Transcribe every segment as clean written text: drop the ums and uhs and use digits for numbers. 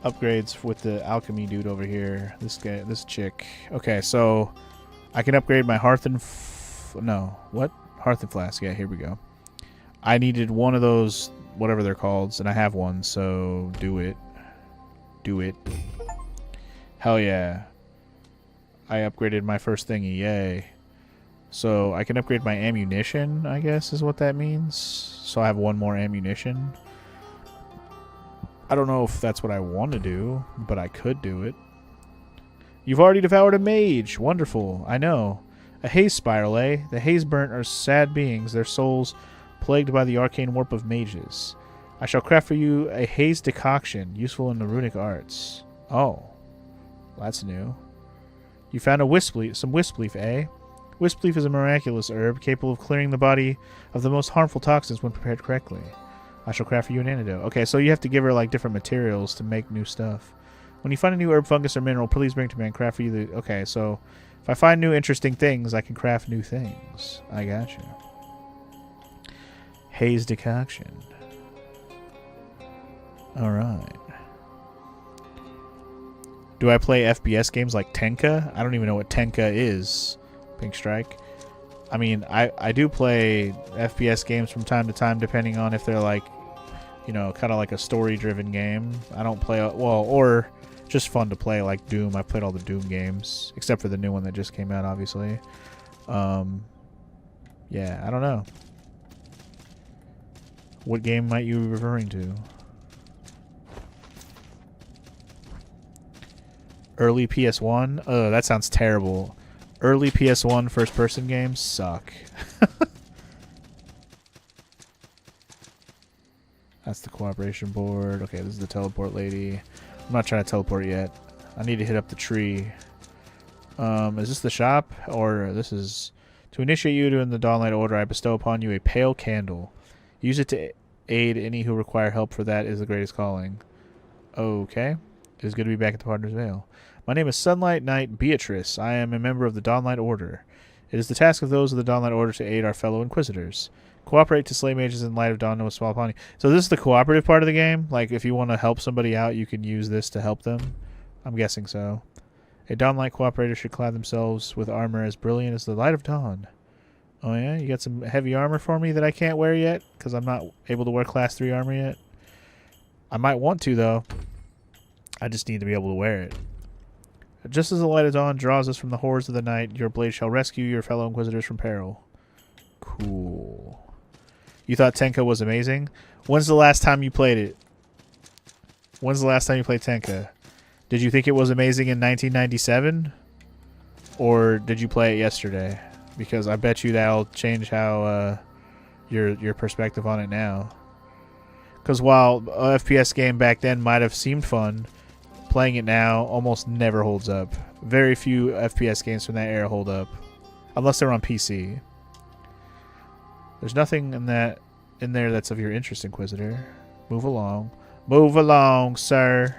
upgrades with the alchemy dude over here. This guy, this chick. Okay, so I can upgrade my hearth and no, what? Hearth and flask. Yeah, here we go. I needed one of those, whatever they're called, and I have one, so do it. Do it. Hell yeah. I upgraded my first thingy, yay. So I can upgrade my ammunition, I guess is what that means. So I have one more ammunition. I don't know if that's what I want to do, but I could do it. You've already devoured a mage. Wonderful. I know. A haze spiral, eh? The haze burnt are sad beings, their souls plagued by the arcane warp of mages. I shall craft for you a haze decoction, useful in the runic arts. Oh. That's new. You found a wispleaf, some wispleaf, eh? Wispleaf is a miraculous herb capable of clearing the body of the most harmful toxins when prepared correctly. I shall craft for you an antidote. Okay, so you have to give her like different materials to make new stuff. When you find a new herb, fungus, or mineral, please bring it to me and craft for you the... Okay, so if I find new interesting things, I can craft new things. I gotcha. Haze decoction. Alright. Do I play FPS games like Tenka? I don't even know what Tenka is. Pink Strike. I mean, I do play FPS games from time to time, depending on if they're like, you know, kind of like a story-driven game. I don't play, well, or just fun to play like Doom. I played all the Doom games, except for the new one that just came out, obviously. Yeah, I don't know. What game might you be referring to? Early PS1? Oh, that sounds terrible. Early PS1 first-person games suck. That's the cooperation board. Okay, this is the teleport lady. I'm not trying to teleport yet. I need to hit up the tree. Is this the shop? Or this is... To initiate you in the Dawnlight Order, I bestow upon you a pale candle. Use it to aid any who require help, for that is the greatest calling. Okay. It is good to be back at the Partner's Vale. My name is Sunlight Knight Beatrice. I am a member of the Dawnlight Order. It is the task of those of the Dawnlight Order to aid our fellow Inquisitors. Cooperate to slay mages in light of dawn, no small upon you. So this is the cooperative part of the game? Like, if you want to help somebody out, you can use this to help them? I'm guessing so. A Dawnlight cooperator should clad themselves with armor as brilliant as the light of dawn. Oh yeah? You got some heavy armor for me that I can't wear yet? Because I'm not able to wear class 3 armor yet? I might want to, though. I just need to be able to wear it. Just as the light of dawn draws us from the horrors of the night, your blade shall rescue your fellow Inquisitors from peril. Cool. You thought Tenka was amazing? When's the last time you played it? When's the last time you played Tenka? Did you think it was amazing in 1997? Or did you play it yesterday? Because I bet you that'll change how your perspective on it now. Because while a FPS game back then might have seemed fun, playing it now almost never holds up. Very few FPS games from that era hold up. Unless they're on PC. There's nothing in there that's of your interest, Inquisitor. Move along. Move along, sir.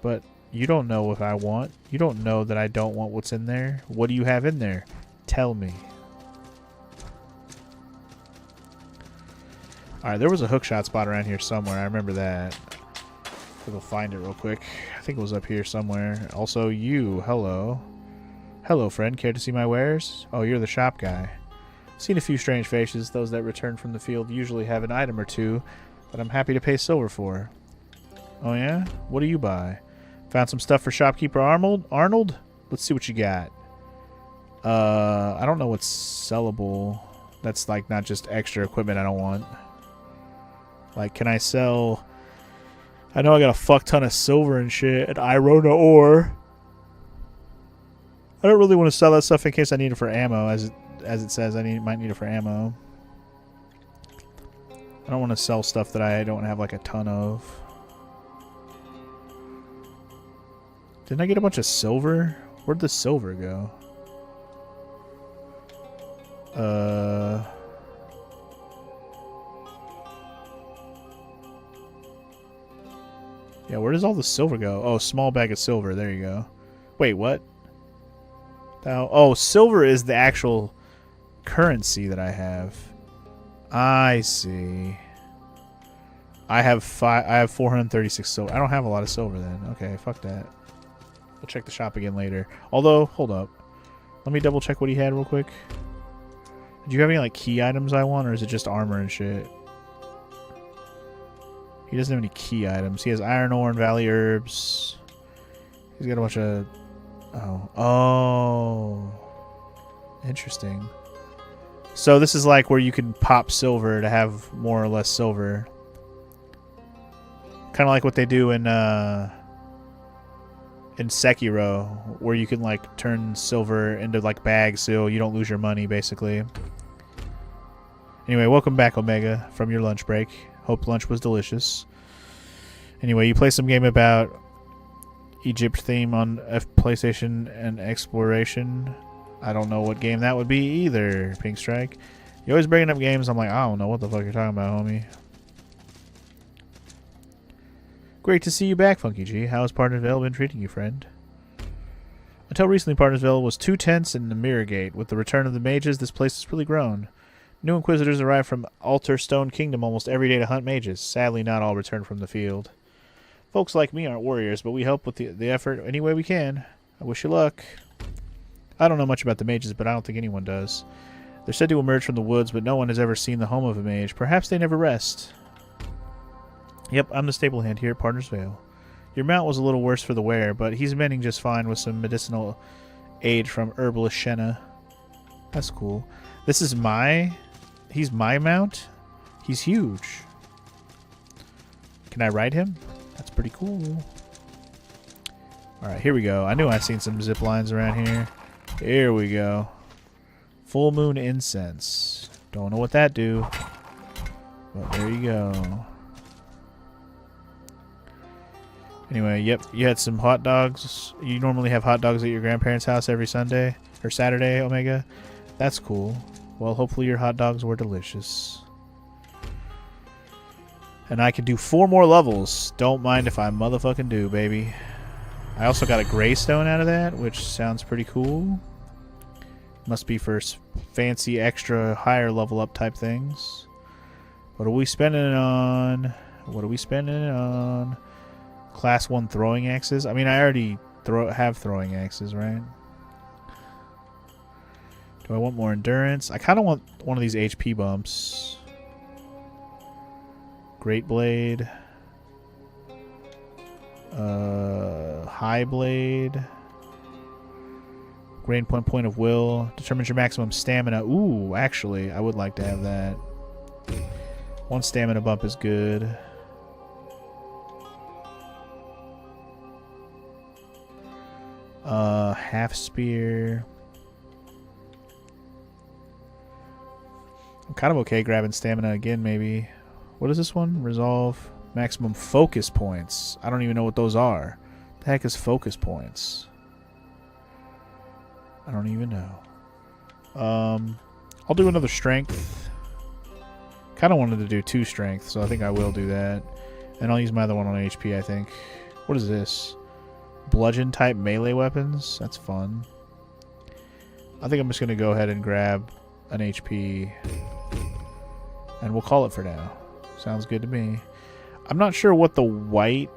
But you don't know what I want. You don't know that I don't want what's in there. What do you have in there? Tell me. Alright, there was a hookshot spot around here somewhere. I remember that. I'll go find it real quick. I think it was up here somewhere. Also, you. Hello. Hello, friend. Care to see my wares? Oh, you're the shop guy. Seen a few strange faces. Those that return from the field usually have an item or two that I'm happy to pay silver for. Oh, yeah? What do you buy? Found some stuff for shopkeeper Arnold? Let's see what you got. I don't know what's sellable. That's like not just extra equipment I don't want. Like, can I sell... I know I got a fuck ton of silver and shit, and Irona ore. I don't really want to sell that stuff in case I need it for ammo, as it says might need it for ammo. I don't want to sell stuff that I don't have like a ton of. Didn't I get a bunch of silver? Where'd the silver go? Yeah, where does all the silver go? Oh, small bag of silver. There you go. Wait, what? Oh, silver is the actual currency that I have. I see. I have 436 silver. I don't have a lot of silver then. Okay, fuck that. We'll check the shop again later. Although, hold up. Let me double check what he had real quick. Do you have any like key items I want, or is it just armor and shit? He doesn't have any key items. He has iron ore and valley herbs. He's got a bunch of... Oh. Interesting. So this is like where you can pop silver to have more or less silver. Kind of like what they do in Sekiro, where you can like turn silver into like bags so you don't lose your money, basically. Anyway, welcome back, Omega, from your lunch break. Hope lunch was delicious. Anyway, you play some game about Egypt theme on PlayStation and exploration. I don't know what game that would be either, Pink Strike. You're always bringing up games. I'm like, I don't know what the fuck you're talking about, homie. Great to see you back, Funky G. How has Partnersville been treating you, friend? Until recently, Partnersville was 2 tents and the Mirror Gate. With the return of the mages, this place has really grown. New inquisitors arrive from Altar Stone Kingdom almost every day to hunt mages. Sadly, not all return from the field. Folks like me aren't warriors, but we help with the effort any way we can. I wish you luck. I don't know much about the mages, but I don't think anyone does. They're said to emerge from the woods, but no one has ever seen the home of a mage. Perhaps they never rest. Yep, I'm the stable hand here at Partnersville. Your mount was a little worse for the wear, but he's mending just fine with some medicinal aid from herbalist Shenna. That's cool. This is my... He's my mount? He's huge. Can I ride him? That's pretty cool. Alright, here we go. I knew I'd seen some zip lines around here. Here we go. Full moon incense. Don't know what that do. But there you go. Anyway, yep, you had some hot dogs. You normally have hot dogs at your grandparents' house every Sunday or Saturday, Omega. That's cool. Well, hopefully your hot dogs were delicious. And I can do 4 more levels. Don't mind if I motherfucking do, baby. I also got a greystone out of that, which sounds pretty cool. Must be for fancy, extra, higher level up type things. What are we spending it on? What are we spending it on? Class 1 throwing axes? I mean, I already have throwing axes, right? Do I want more endurance? I kind of want one of these HP bumps. Great Blade. High Blade. Gain point of will. Determines your maximum stamina. Ooh, actually, I would like to have that. 1 stamina bump is good. Half spear. I'm kind of okay grabbing stamina again, maybe. What is this one? Resolve. Maximum focus points. I don't even know what those are. The heck is focus points? I don't even know. I'll do another strength. Kind of wanted to do 2 strength, so I think I will do that. And I'll use my other one on HP, I think. What is this? Bludgeon type melee weapons? That's fun. I think I'm just going to go ahead and grab an HP. And we'll call it for now. Sounds good to me. I'm not sure what the white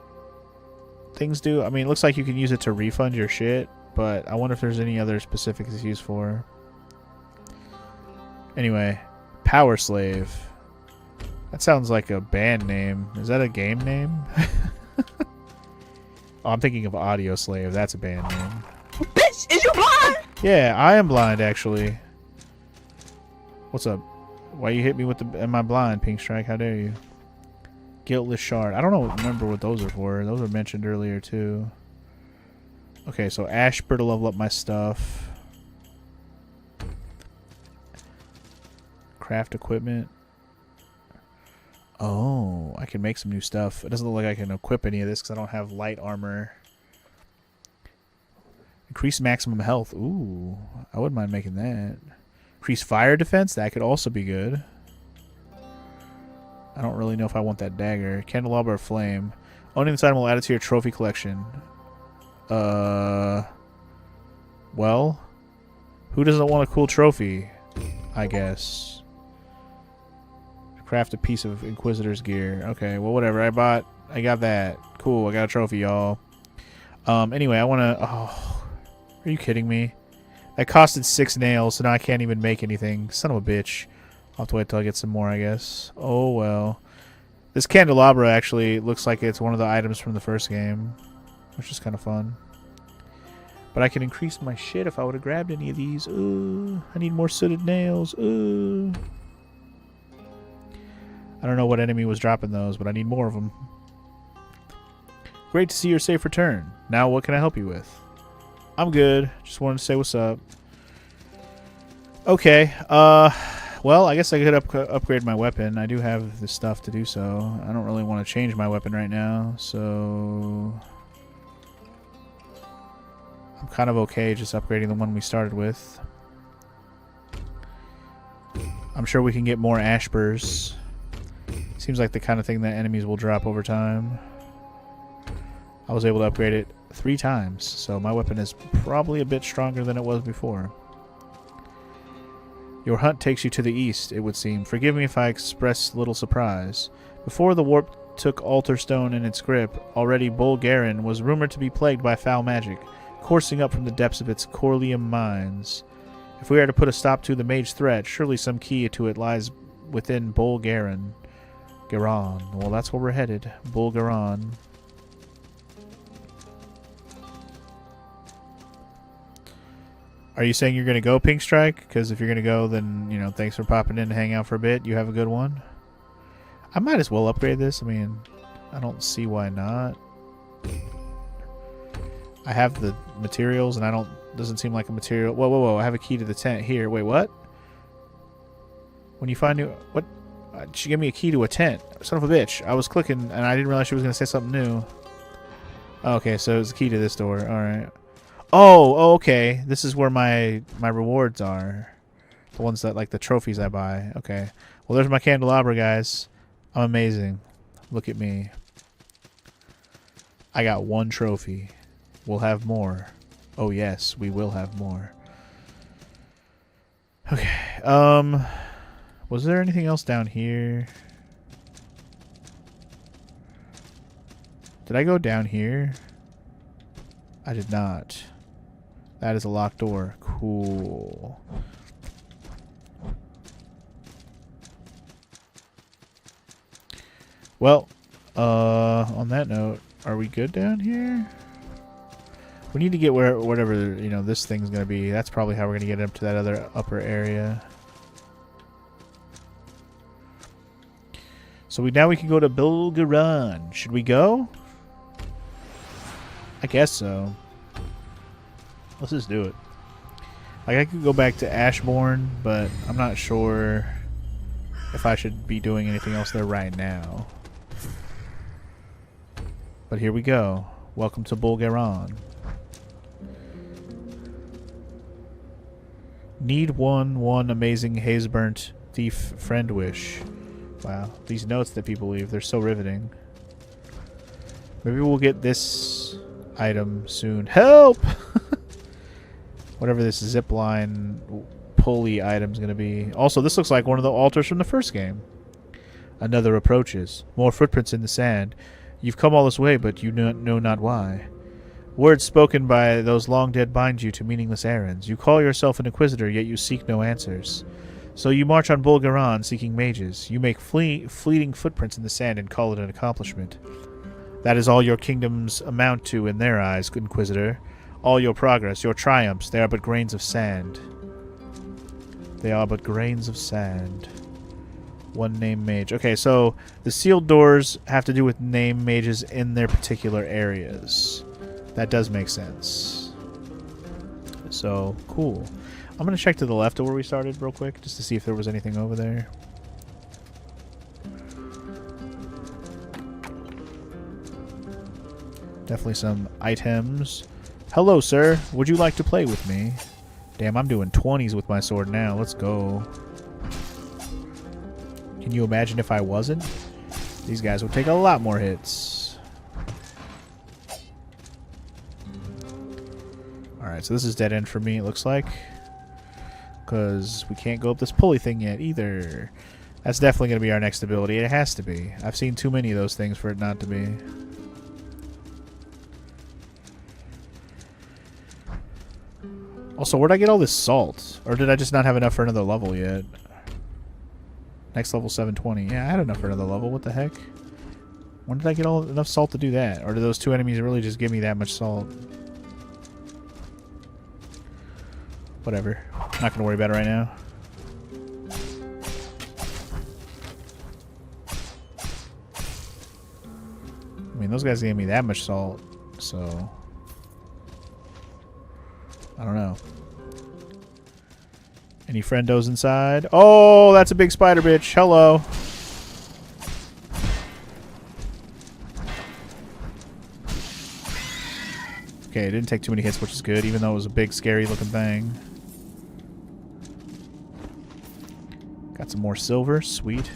things do. I mean, it looks like you can use it to refund your shit. But I wonder if there's any other specifics it's used for. Anyway, Power Slave. That sounds like a band name. Is that a game name? Oh, I'm thinking of Audio Slave. That's a band name. Bitch, is you blind? Yeah, I am blind, actually. What's up? Why you hit me with the... Am I blind, Pink Strike? How dare you? Guiltless Shard. I don't know. Remember what those are for. Those were mentioned earlier, too. Okay, so Ashbur to level up my stuff. Craft equipment. Oh, I can make some new stuff. It doesn't look like I can equip any of this because I don't have light armor. Increase maximum health. Ooh, I wouldn't mind making that. Increase fire defense. That could also be good. I don't really know if I want that dagger. Candelabra of Flame. Owning this item will add it to your trophy collection. Well, who doesn't want a cool trophy? I guess. Craft a piece of Inquisitor's gear. Okay, well, whatever. I got that. Cool, I got a trophy, y'all. Anyway, I want to... Oh, are you kidding me? That costed 6 nails, so now I can't even make anything. Son of a bitch. I'll have to wait till I get some more, I guess. Oh, well. This candelabra actually looks like it's one of the items from the first game, which is kind of fun. But I can increase my shit if I would have grabbed any of these. Ooh, I need more sooted nails. Ooh. I don't know what enemy was dropping those, but I need more of them. Great to see your safe return. Now what can I help you with? I'm good. Just wanted to say what's up. Okay. Well, I guess I could upgrade my weapon. I do have the stuff to do so. I don't really want to change my weapon right now, so... I'm kind of okay just upgrading the one we started with. I'm sure we can get more ash bursts. Seems like the kind of thing that enemies will drop over time. I was able to upgrade it 3 times, so my weapon is probably a bit stronger than it was before. Your hunt takes you to the east, it would seem. Forgive me if I express little surprise. Before the warp took Alterstone in its grip, already Bulgarin was rumored to be plagued by foul magic, coursing up from the depths of its Corlium mines. If we are to put a stop to the mage threat, surely some key to it lies within Bulgarin. Garon. Well, that's where we're headed. Bulgaron. Are you saying you're going to go, Pink Strike? Because if you're going to go, then, you know, thanks for popping in to hang out for a bit. You have a good one. I might as well upgrade this. I mean, I don't see why not. I have the materials, and doesn't seem like a material. Whoa, whoa, whoa. I have a key to the tent here. Wait, what? When you find new... What? She gave me a key to a tent. Son of a bitch. I was clicking, and I didn't realize she was going to say something new. Okay, so it's a key to this door. Alright. Oh, okay. This is where my rewards are. The ones that, like, the trophies I buy. Okay. Well, there's my candelabra, guys. I'm amazing. Look at me. I got 1 trophy. We'll have more. Oh, yes. We will have more. Okay. Was there anything else down here? Did I go down here? I did not. That is a locked door. Cool. Well, on that note, are we good down here? We need to get whatever, you know, this thing's going to be. That's probably how we're going to get up to that other upper area. So now we can go to Bulgaran. Should we go? I guess so. Let's just do it. Like, I could go back to Ashbourne, but I'm not sure if I should be doing anything else there right now. But here we go. Welcome to Bulgaran. Need one amazing haze-burnt thief friend wish. Wow, these notes that people leave, they're so riveting. Maybe we'll get this item soon. Help! Whatever this zipline pulley item's gonna be. Also, this looks like one of the altars from the first game. Another approaches. More footprints in the sand. You've come all this way, but you know not why. Words spoken by those long dead bind you to meaningless errands. You call yourself an inquisitor, yet you seek no answers. So you march on Bulgaran seeking mages. You make fleeting footprints in the sand and call it an accomplishment. That is all your kingdoms amount to in their eyes, Inquisitor. All your progress, your triumphs, they are but grains of sand. They are but grains of sand. One name mage. Okay, so the sealed doors have to do with name mages in their particular areas. That does make sense. So, cool. I'm going to check to the left of where we started real quick, just to see if there was anything over there. Definitely some items. Hello, sir. Would you like to play with me? Damn, I'm doing 20s with my sword now. Let's go. Can you imagine if I wasn't? These guys would take a lot more hits. Alright, so this is dead end for me, it looks like. Because we can't go up this pulley thing yet, either. That's definitely going to be our next ability. It has to be. I've seen too many of those things for it not to be. Also, where'd I get all this salt? Or did I just not have enough for another level yet? Next level 720. Yeah, I had enough for another level. What the heck? When did I get enough salt to do that? Or do those two enemies really just give me that much salt? Whatever. Not going to worry about it right now. I mean, those guys gave me that much salt, so... I don't know. Any friendos inside? Oh, that's a big spider bitch. Hello. Okay, it didn't take too many hits, which is good, even though it was a big, scary-looking thing. Got some more silver. Sweet.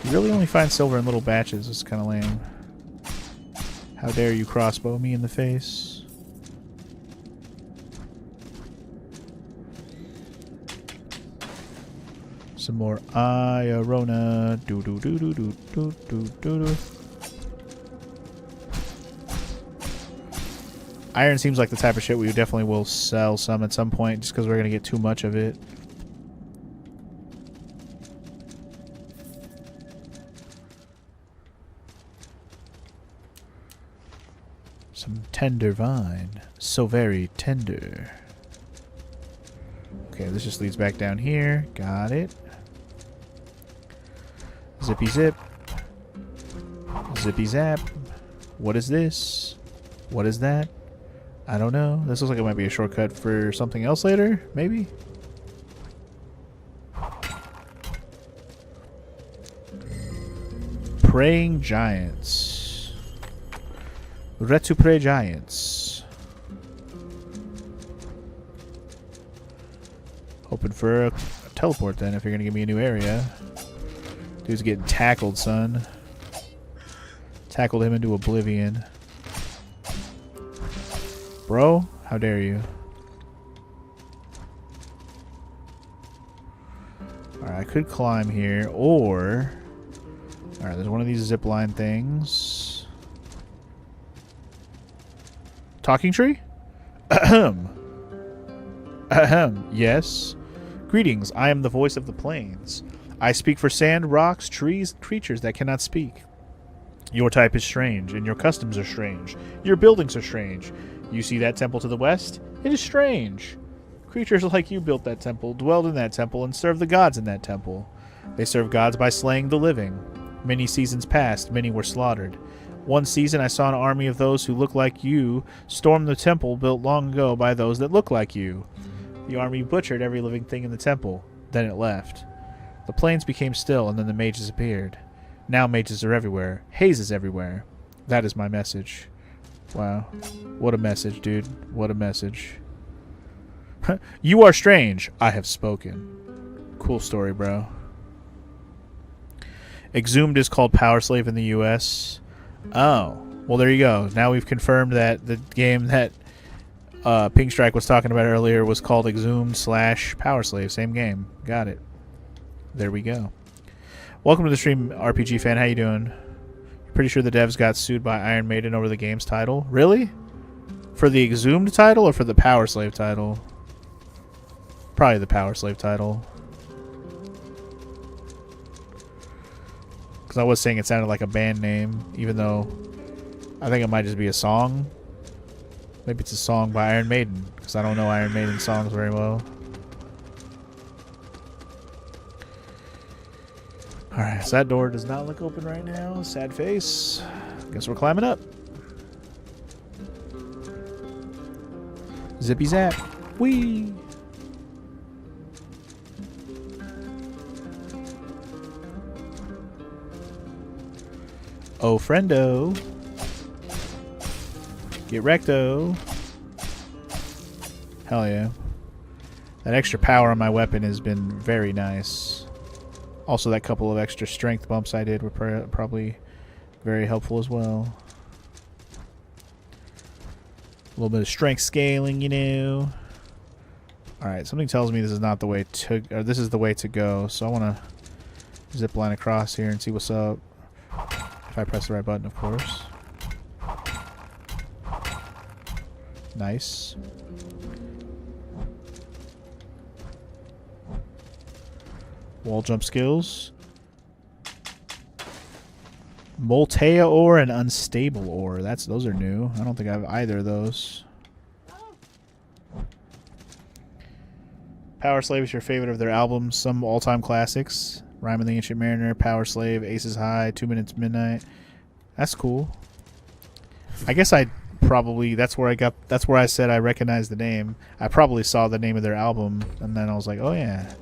You really only find silver in little batches. It's kind of lame. How dare you crossbow me in the face? Some more Iorona. Do do do do do do do do do. Iron seems like the type of shit we definitely will sell some at some point, just because we're gonna get too much of it. Some tender vine, so very tender. Okay, this just leads back down here. Got it. Zippy zip. Zippy zap. What is this? What is that? I don't know. This looks like it might be a shortcut for something else later, maybe? Praying giants. Retsu pray giants. Hoping for a teleport then if you're gonna give me a new area. Dude's getting tackled, son. Tackled him into oblivion. Bro, how dare you? Alright, I could climb here, or... Alright, there's one of these zipline things. Talking tree? Ahem. Ahem, yes. Greetings, I am the voice of the plains. I speak for sand, rocks, trees, creatures that cannot speak. Your type is strange, and your customs are strange. Your buildings are strange. You see that temple to the west? It is strange. Creatures like you built that temple, dwelled in that temple, and served the gods in that temple. They serve gods by slaying the living. Many seasons passed, many were slaughtered. One season I saw an army of those who look like you storm the temple built long ago by those that look like you. The army butchered every living thing in the temple. Then it left. The plains became still, and then the mages appeared. Now mages are everywhere. Haze is everywhere. That is my message. Wow. What a message, dude. What a message. You are strange. I have spoken. Cool story, bro. Exhumed is called Power Slave in the US. Oh. Well, there you go. Now we've confirmed that the game that Pink Strike was talking about earlier was called Exhumed / Power Slave. Same game. Got it. There we go. Welcome to the stream, RPG fan. How you doing? Pretty sure the devs got sued by Iron Maiden over the game's title. Really? For the Exhumed title or for the Power Slave title? Probably the Power Slave title. Because I was saying it sounded like a band name, even though I think it might just be a song. Maybe it's a song by Iron Maiden, because I don't know Iron Maiden songs very well. Alright, so that door does not look open right now. Sad face. Guess we're climbing up. Zippy zap. Whee! Oh, friendo. Get recto. Hell yeah. That extra power on my weapon has been very nice. Also, that couple of extra strength bumps I did were probably very helpful as well. A little bit of strength scaling, you know. Alright, something tells me this is not the way to... Or this is the way to go, so I want to zip line across here and see what's up. If I press the right button, of course. Nice. Wall jump skills. Moltea ore and unstable ore. Those are new. I don't think I have either of those. Power Slave is your favorite of their albums. Some all-time classics. Rhyme of the Ancient Mariner, Power Slave, Aces High, 2 Minutes Midnight. That's cool. I guess I probably that's where I said I recognized the name. I probably saw the name of their album and then I was like, oh yeah,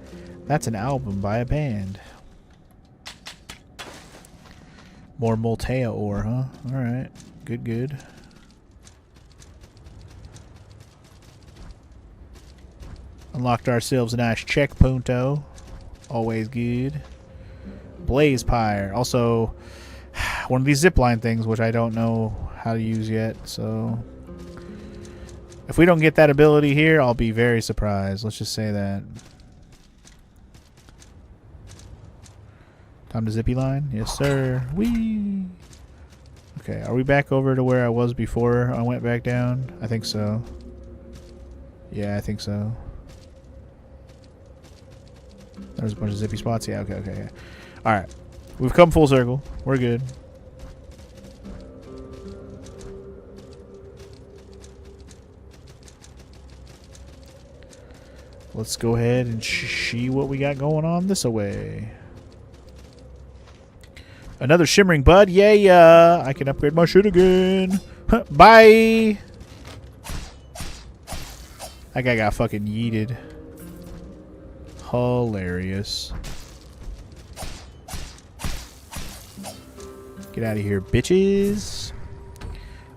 that's an album by a band. More Moltea ore, huh? Alright. Good, good. Unlocked ourselves a nice checkpointo. Always good. Blaze Pyre. Also, one of these zipline things, which I don't know how to use yet, so... If we don't get that ability here, I'll be very surprised. Let's just say that. Time to zippy line? Yes, sir. Whee! Okay, are we back over to where I was before I went back down? I think so. Yeah, I think so. There's a bunch of zippy spots. Yeah, okay, okay, okay. Alright. We've come full circle. We're good. Let's go ahead and see what we got going on this way. Another shimmering bud. Yeah, I can upgrade my shit again. Bye. That guy got fucking yeeted. Hilarious. Get out of here, bitches.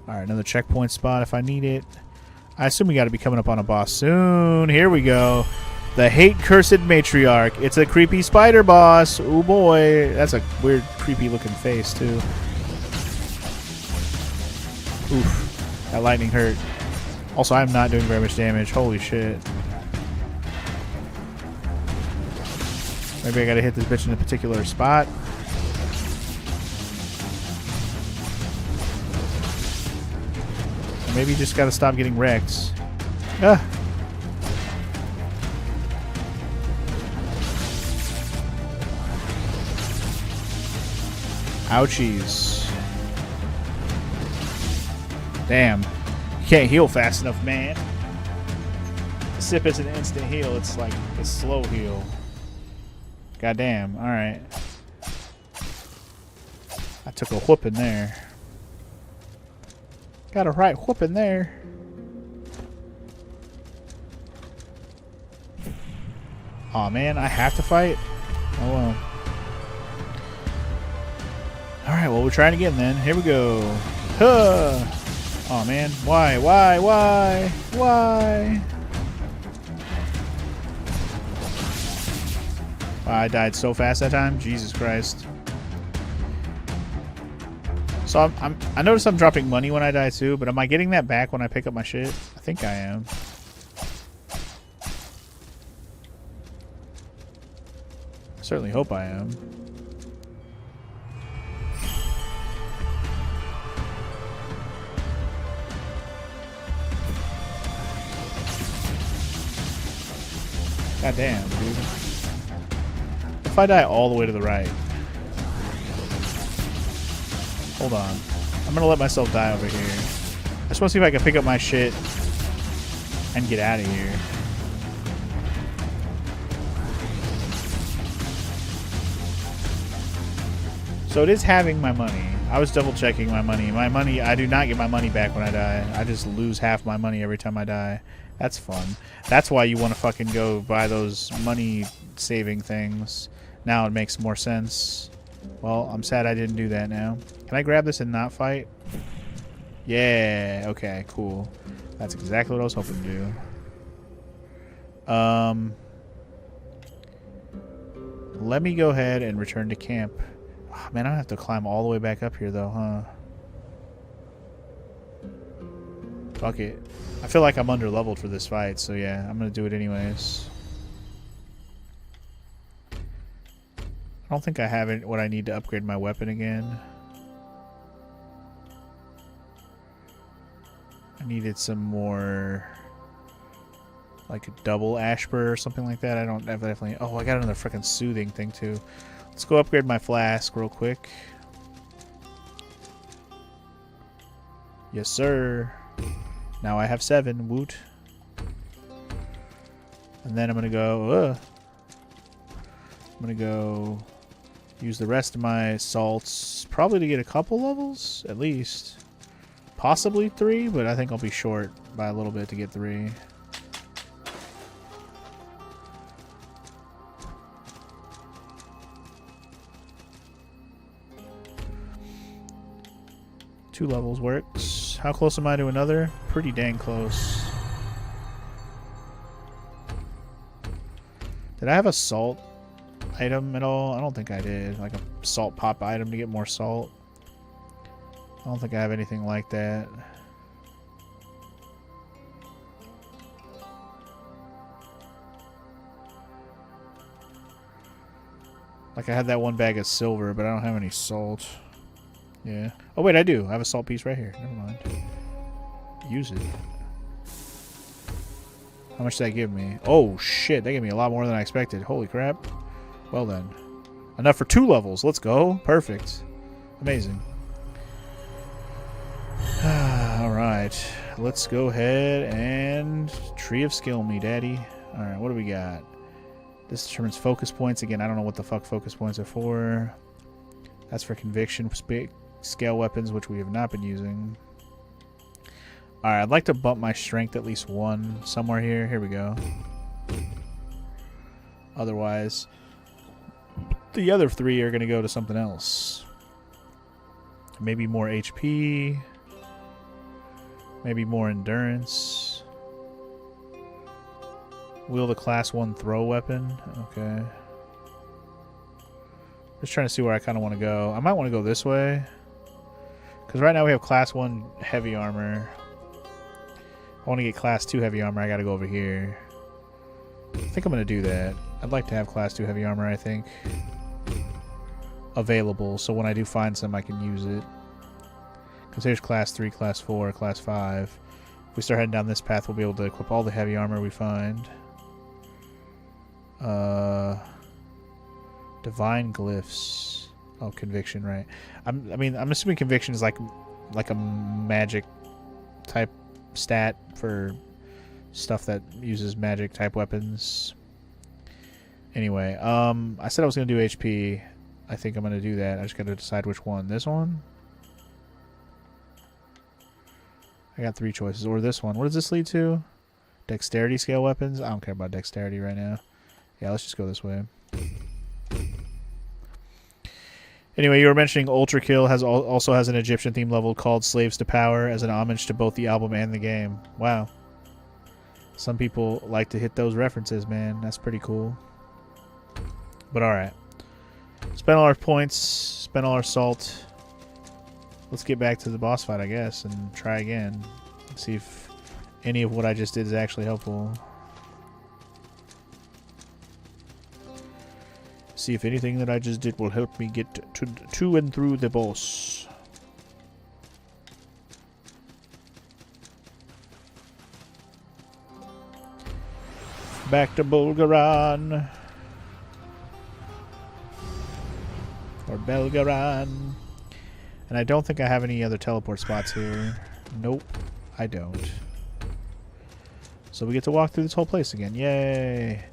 Alright, another checkpoint spot if I need it. I assume we got to be coming up on a boss soon. Here we go. The hate-cursed Matriarch. It's a creepy spider boss. Oh boy. That's a weird, creepy looking face, too. Oof. That lightning hurt. Also, I'm not doing very much damage. Holy shit. Maybe I gotta hit this bitch in a particular spot. Maybe you just gotta stop getting wrecked. Ah. Ouchies. Damn. You can't heal fast enough, man. Sip is an instant heal. It's like a slow heal. Goddamn. Alright. I took a whooping there. Got a right whooping there. Aw, man. I have to fight? Oh, well. Alright, well, we're trying again then. Here we go. Huh! Aw, man. Why? Why? Why? Why? Wow, I died so fast that time. Jesus Christ. So I noticed I'm dropping money when I die too, but am I getting that back when I pick up my shit? I think I am. I certainly hope I am. God damn, dude. If I die all the way to the right. Hold on. I'm gonna let myself die over here. I just want to see if I can pick up my shit and get out of here. So it is having my money. I was double checking my money. My money, I do not get my money back when I die. I just lose half my money every time I die. That's fun. That's why you want to fucking go buy those money saving things. Now it makes more sense. Well, I'm sad I didn't do that now. Can I grab this and not fight? Yeah, okay, cool. That's exactly what I was hoping to do. Let me go ahead and return to camp. Oh, man, I have to climb all the way back up here, though, huh? Fuck it. I feel like I'm under-leveled for this fight, so yeah, I'm gonna do it anyways. I don't think I have it, what I need to upgrade my weapon again. I needed some more, like a double Ashbur or something like that. I don't have definitely. Oh, I got another freaking soothing thing too. Let's go upgrade my flask real quick. Yes, sir. Now I have 7. Woot. And then I'm gonna go. I'm gonna go use the rest of my salts, probably to get a couple levels at least. Possibly 3, but I think I'll be short by a little bit to get 3. Two levels works. How close am I to another? Pretty dang close. Did I have a salt item at all? I don't think I did. Like a salt pop item to get more salt. I don't think I have anything like that. Like I had that one bag of silver, but I don't have any salt. Yeah. Oh wait, I do. I have a salt piece right here. Never mind. Use it. How much did that give me? Oh shit, that gave me a lot more than I expected. Holy crap. Well then. Enough for 2 levels. Let's go. Perfect. Amazing. Alright. Let's go ahead and Tree of Skill me, daddy. Alright, what do we got? This determines focus points. Again, I don't know what the fuck focus points are for. That's for conviction scale weapons, which we have not been using. Alright, I'd like to bump my strength at least 1 somewhere here. Here we go. Otherwise, the other 3 are going to go to something else. Maybe more HP. Maybe more endurance. Wield a class 1 throw weapon. Okay. Just trying to see where I kind of want to go. I might want to go this way. Because right now we have class 1 heavy armor. I want to get class 2 heavy armor. I got to go over here. I think I'm going to do that. I'd like to have class 2 heavy armor, I think, available. So when I do find some, I can use it. Because there's class 3, class 4, class 5. If we start heading down this path, we'll be able to equip all the heavy armor we find. Divine glyphs. Oh, conviction, right. I'm assuming conviction is like a magic type stat for stuff that uses magic type weapons. Anyway, I said I was going to do HP. I think I'm going to do that. I just got to decide which one. This one? I got 3 choices. Or this one. What does this lead to? Dexterity scale weapons? I don't care about dexterity right now. Yeah, let's just go this way. Anyway, you were mentioning Ultra Kill also has an Egyptian theme level called Slaves to Power as an homage to both the album and the game. Wow. Some people like to hit those references, man. That's pretty cool. But alright. Spent all our points. Spent all our salt. Let's get back to the boss fight, I guess, and try again. See if any of what I just did is actually helpful. See if anything that I just did will help me get to and through the boss. Back to Bulgaran. Or Belgaran. And I don't think I have any other teleport spots here. Nope, I don't. So we get to walk through this whole place again. Yay!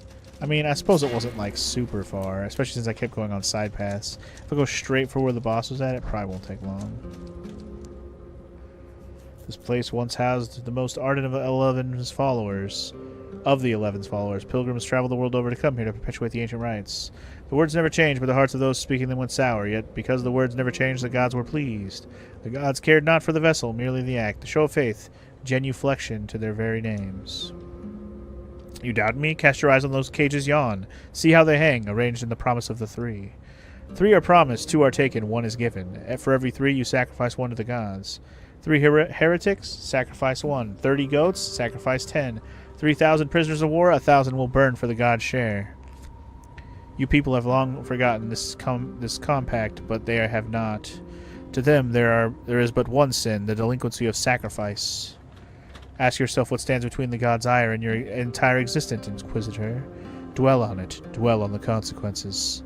I mean, I suppose it wasn't like super far, especially since I kept going on side paths. If I go straight for where the boss was at, it probably won't take long. This place once housed the most ardent of Eleven's followers. Of the Eleven's followers, pilgrims traveled the world over to come here to perpetuate the ancient rites. The words never changed, but the hearts of those speaking them went sour. Yet, because the words never changed, the gods were pleased. The gods cared not for the vessel, merely the act, the show of faith, genuflection to their very names. You doubt me? Cast your eyes on those cages yon. See how they hang, arranged in the promise of the 3. 3 are promised, 2 are taken, 1 is given. For every 3, you sacrifice 1 to the gods. 3 heretics, sacrifice 1. 30 goats, sacrifice 10. 3,000 prisoners of war, 1,000 will burn for the gods' share. You people have long forgotten this compact, but they have not. To them, there is but one sin, the delinquency of sacrifice. Ask yourself what stands between the god's ire and your entire existence, Inquisitor. Dwell on it. Dwell on the consequences.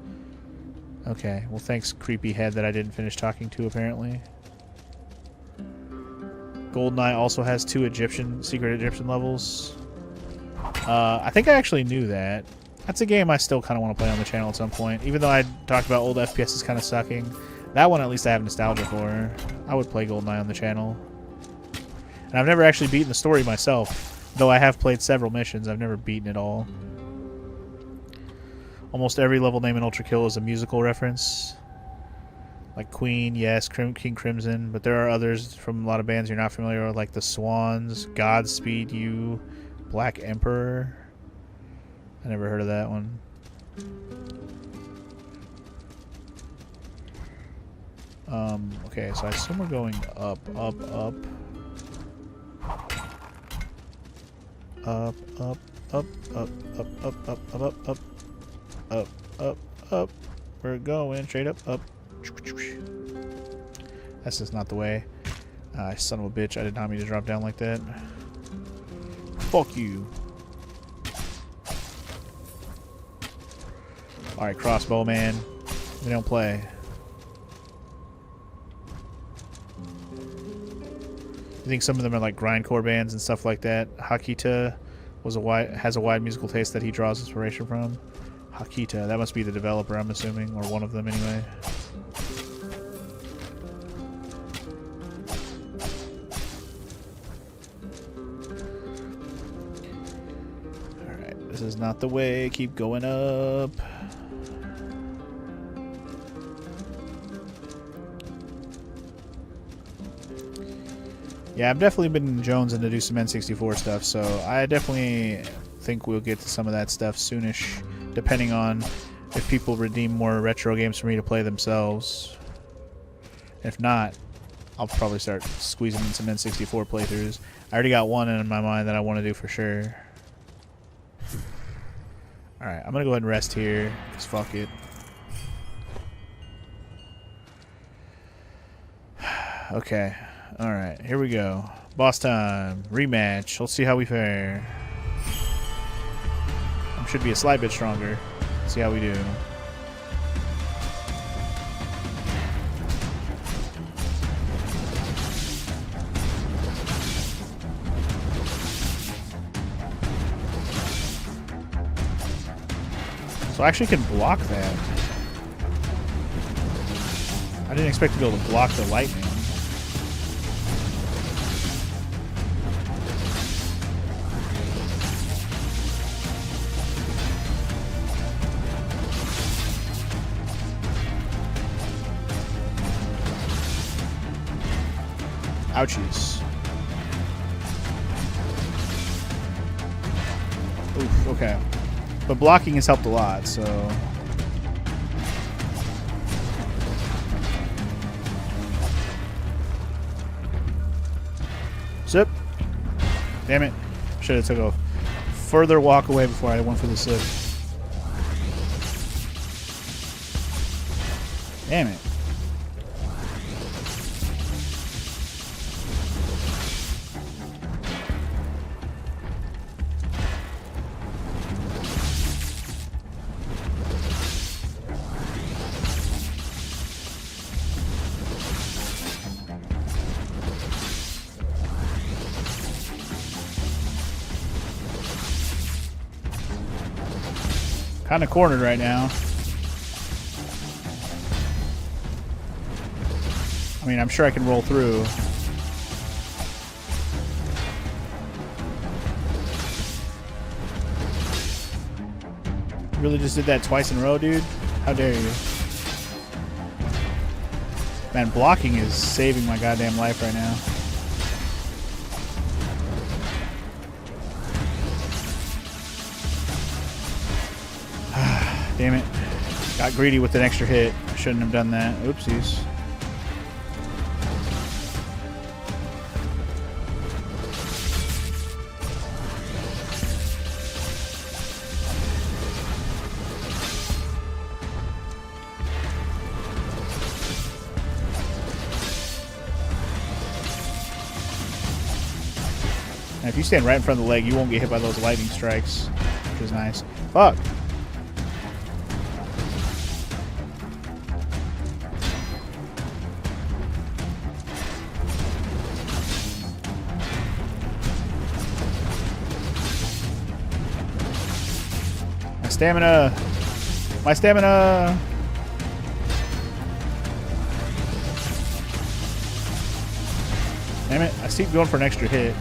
Okay, well thanks, creepy head that I didn't finish talking to, apparently. GoldenEye also has 2 secret Egyptian levels. I think I actually knew that. That's a game I still kind of want to play on the channel at some point. Even though I talked about old FPSs kind of sucking. That one at least I have nostalgia for. I would play GoldenEye on the channel. And I've never actually beaten the story myself. Though I have played several missions, I've never beaten it all. Almost every level name in Ultra Kill is a musical reference. Like Queen, yes, King Crimson. But there are others from a lot of bands you're not familiar with, like The Swans, Godspeed You, Black Emperor. I never heard of that one. Okay, so I assume we're going up, up, up. Up, up, up, up, up, up, up, up, up, up, up, up, up. We're going straight up, up. That's just not the way. Son of a bitch, I did not mean to drop down like that. Fuck you. Alright, crossbow man. We don't play. You think some of them are like grindcore bands and stuff like that? Hakita has a wide musical taste that he draws inspiration from. Hakita, that must be the developer, I'm assuming, or one of them anyway. Alright, this is not the way. Keep going up. Yeah, I've definitely been jonesing to do some N64 stuff, so I definitely think we'll get to some of that stuff soonish, depending on if people redeem more retro games for me to play themselves. If not, I'll probably start squeezing in some N64 playthroughs. I already got one in my mind that I want to do for sure. Alright, I'm going to go ahead and rest here, because fuck it. Okay. Alright, here we go. Boss time. Rematch. Let's see how we fare. I should be a slight bit stronger. Let's see how we do. So I actually can block that. I didn't expect to be able to block the lightning. Ouchies. Oof, okay. But blocking has helped a lot, so... Zip! Damn it. Should have took a further walk away before I went for the zip. Damn it. Kind of cornered right now. I mean, I'm sure I can roll through. You really just did that twice in a row, dude? How dare you? Man, blocking is saving my goddamn life right now. Damn it. Got greedy with an extra hit. Shouldn't have done that. Oopsies. And if you stand right in front of the leg, you won't get hit by those lightning strikes, which is nice. Fuck. My stamina. My stamina. Damn it. I keep going for an extra hit.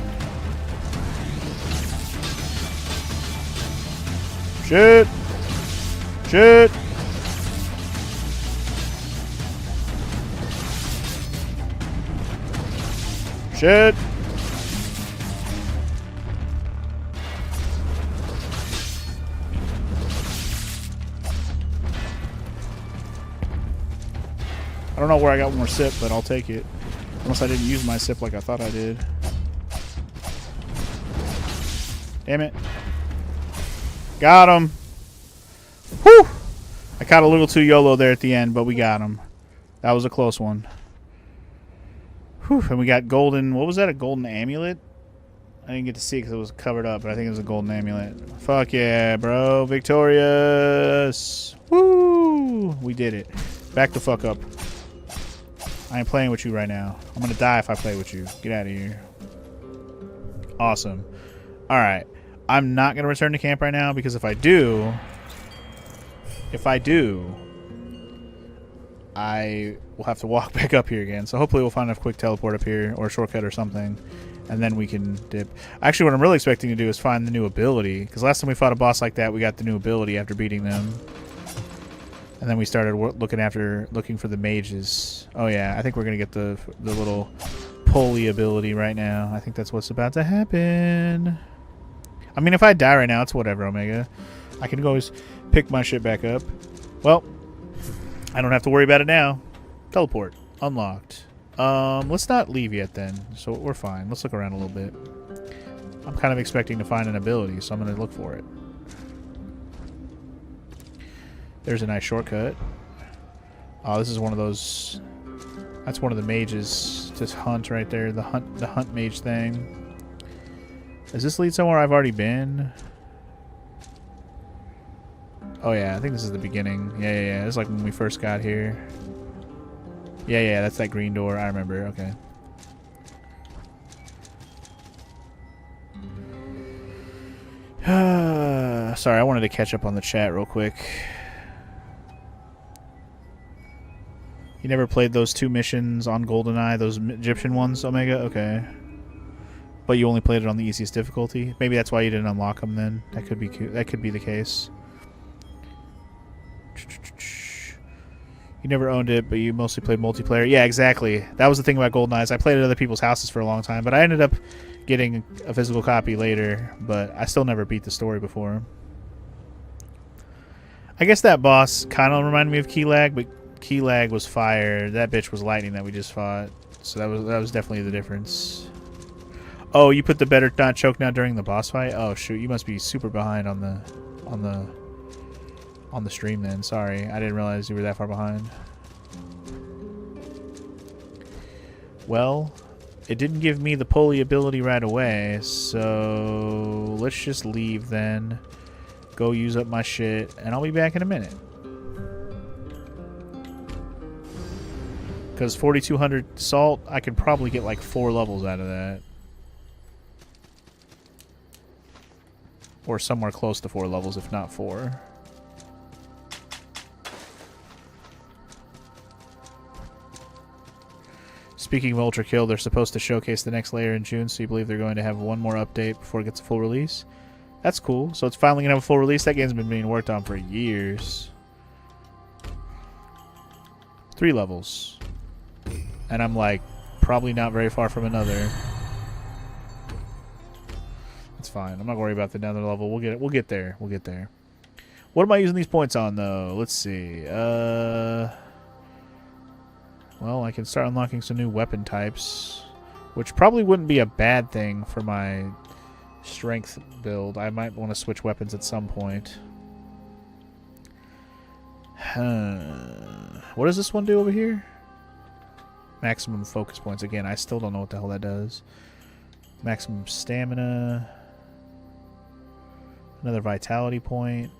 Shit! Shit! Shit! I don't know where I got one more sip, but I'll take it. Unless I didn't use my sip like I thought I did. Damn it. Got him. Whew! I caught a little too YOLO there at the end, but we got him. That was a close one. Whew! And we got golden... What was that? A golden amulet? I didn't get to see it because it was covered up, but I think it was a golden amulet. Fuck yeah, bro. Victorious. Woo! We did it. Back the fuck up. I ain't playing with you right now. I'm gonna die if I play with you. Get out of here. Awesome. Alright. I'm not gonna return to camp right now because if I do, I will have to walk back up here again. So hopefully we'll find a quick teleport up here or a shortcut or something, and then we can dip. Actually, what I'm really expecting to do is find the new ability, because last time we fought a boss like that, we got the new ability after beating them. And then we started looking for the mages. Oh yeah, I think we're gonna get the little pulley ability right now. I think that's what's about to happen. I mean, if I die right now, it's whatever, Omega. I can always pick my shit back up. Well, I don't have to worry about it now. Teleport unlocked. Let's not leave yet then. So we're fine. Let's look around a little bit. I'm kind of expecting to find an ability, so I'm gonna look for it. There's a nice shortcut. Oh, this is one of those... That's one of the mages to hunt right there. The hunt mage thing. Does this lead somewhere I've already been? Oh yeah, I think this is the beginning. Yeah. It's like when we first got here. Yeah, that's that green door. I remember. Okay. Sorry, I wanted to catch up on the chat real quick. You never played those 2 missions on GoldenEye, those Egyptian ones, Omega? Okay. But you only played it on the easiest difficulty? Maybe that's why you didn't unlock them then. That could be that could be the case. You never owned it, but you mostly played multiplayer. Yeah, exactly. That was the thing about GoldenEye. I played at other people's houses for a long time, but I ended up getting a physical copy later, but I still never beat the story before. I guess that boss kind of reminded me of Keylag, but Keylag was fire. That bitch was lightning that we just fought. So that was definitely the difference. Oh, you put the better not choke now during the boss fight? Oh shoot, you must be super behind on the stream then. Sorry, I didn't realize you were that far behind. Well, it didn't give me the pulley ability right away, so let's just leave then. Go use up my shit, and I'll be back in a minute. Because 4,200 salt, I could probably get like 4 levels out of that. Or somewhere close to 4 levels, if not 4. Speaking of Ultra Kill, they're supposed to showcase the next layer in June, so you believe they're going to have one more update before it gets a full release? That's cool. So it's finally going to have a full release? That game's been being worked on for years. 3 levels. And I'm like, probably not very far from another. It's fine. I'm not worried about the nether level. We'll get there. We'll get there. What am I using these points on though? Let's see. Well, I can start unlocking some new weapon types, which probably wouldn't be a bad thing for my strength build. I might want to switch weapons at some point. What does this one do over here? Maximum focus points. Again, I still don't know what the hell that does. Maximum stamina. Another vitality point.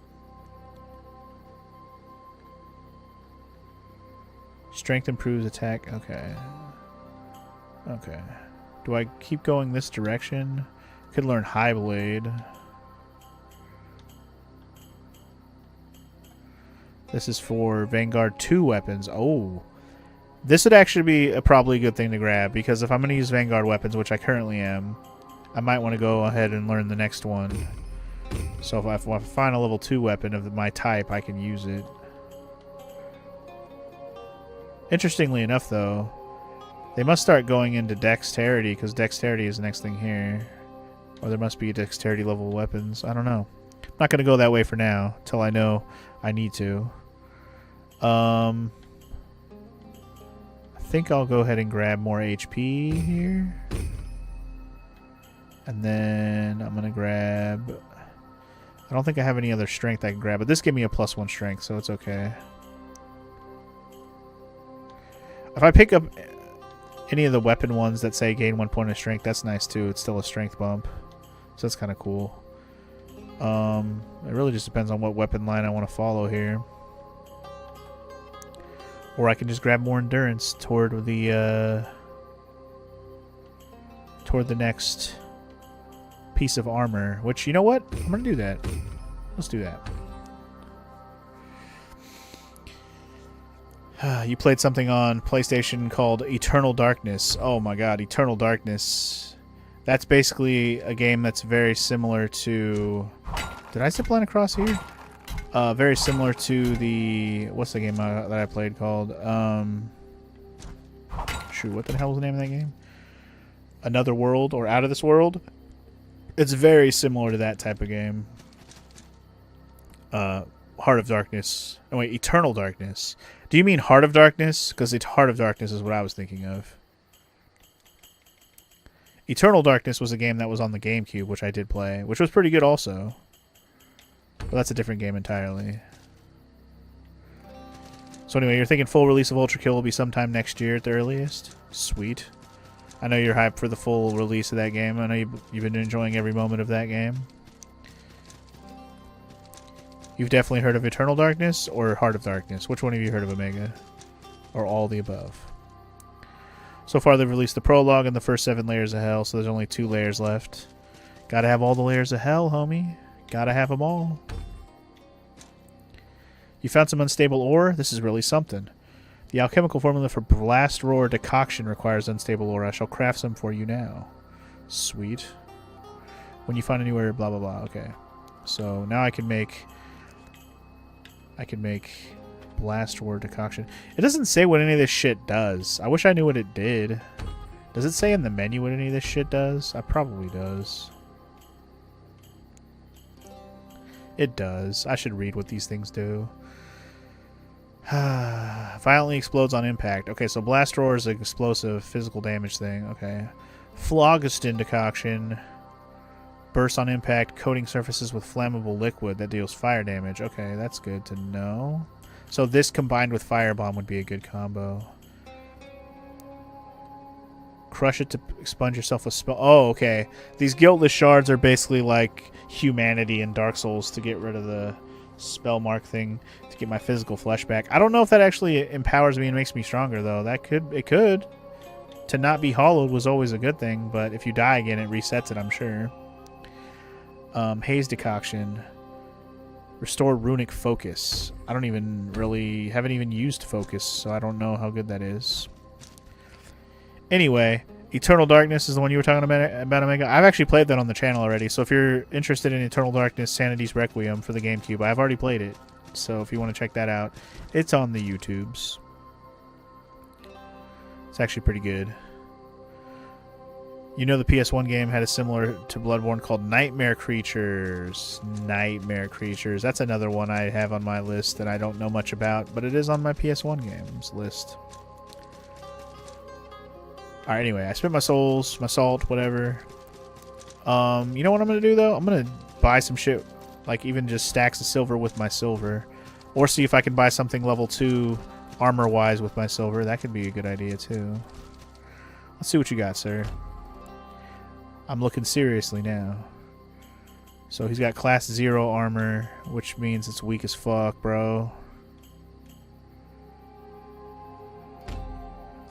Strength improves attack. Okay. Okay. Do I keep going this direction? Could learn High Blade. This is for Vanguard 2 weapons. Oh. This would actually be a probably good thing to grab, because if I'm going to use Vanguard weapons, which I currently am, I might want to go ahead and learn the next one. So if I find a level 2 weapon of my type, I can use it. Interestingly enough, though, they must start going into dexterity, because dexterity is the next thing here. Or there must be dexterity level weapons. I don't know. I'm not going to go that way for now, till I know I need to. I think I'll go ahead and grab more HP here. And then I'm going to grab... I don't think I have any other strength I can grab, but this gave me a +1 strength, so it's okay. If I pick up any of the weapon ones that say gain 1 point of strength, that's nice too. It's still a strength bump, so that's kind of cool. It really just depends on what weapon line I want to follow here. Or I can just grab more endurance toward the next piece of armor. Which, you know what? I'm gonna do that. Let's do that. You played something on PlayStation called Eternal Darkness. Oh my god, Eternal Darkness. That's basically a game that's very similar to... Did I zip line across here? Very similar to the... What's the game that I played called? Shoot, what the hell was the name of that game? Another World or Out of This World? It's very similar to that type of game. Heart of Darkness. Oh wait, Eternal Darkness. Do you mean Heart of Darkness? Because Heart of Darkness is what I was thinking of. Eternal Darkness was a game that was on the GameCube, which I did play, which was pretty good also. But that's a different game entirely. So anyway, you're thinking full release of Ultra Kill will be sometime next year at the earliest? Sweet. I know you're hyped for the full release of that game. I know you've been enjoying every moment of that game. You've definitely heard of Eternal Darkness or Heart of Darkness. Which one have you heard of, Omega? Or all the above? So far they've released the prologue and the first 7 layers of hell, so there's only 2 layers left. Gotta have all the layers of hell, homie. Gotta have them all. You found some unstable ore? This is really something. The alchemical formula for Blast Roar decoction requires unstable ore. I shall craft some for you now. Sweet. When you find anywhere, blah blah blah. Okay. So now I can make Blast Roar decoction. It doesn't say what any of this shit does. I wish I knew what it did. Does it say in the menu what any of this shit does? It probably does. It does. I should read what these things do. Violently explodes on impact. Okay, so Blast Roar is an explosive physical damage thing. Okay. Phlogiston decoction. Bursts on impact, coating surfaces with flammable liquid that deals fire damage. Okay, that's good to know. So this combined with Firebomb would be a good combo. Crush it to expunge yourself with spell. Oh, okay. These guiltless shards are basically like humanity in Dark Souls to get rid of the spell mark thing to get my physical flesh back. I don't know if that actually empowers me and makes me stronger though. It could. To not be hollowed was always a good thing, but if you die again it resets it, I'm sure. Haze decoction. Restore runic focus. I don't even really haven't even used focus, so I don't know how good that is. Anyway, Eternal Darkness is the one you were talking about, Omega. I've actually played that on the channel already, so if you're interested in Eternal Darkness Sanity's Requiem for the GameCube, I've already played it. So if you want to check that out, it's on the YouTubes. It's actually pretty good. You know the PS1 game had a similar to Bloodborne called Nightmare Creatures. Nightmare Creatures. That's another one I have on my list that I don't know much about, but it is on my PS1 games list. Alright, anyway, I spent my souls, my salt, whatever. You know what I'm going to do, though? I'm going to buy some shit, like even just stacks of silver with my silver. Or see if I can buy something level 2 armor-wise with my silver. That could be a good idea, too. Let's see what you got, sir. I'm looking seriously now. So he's got class 0 armor, which means it's weak as fuck, bro.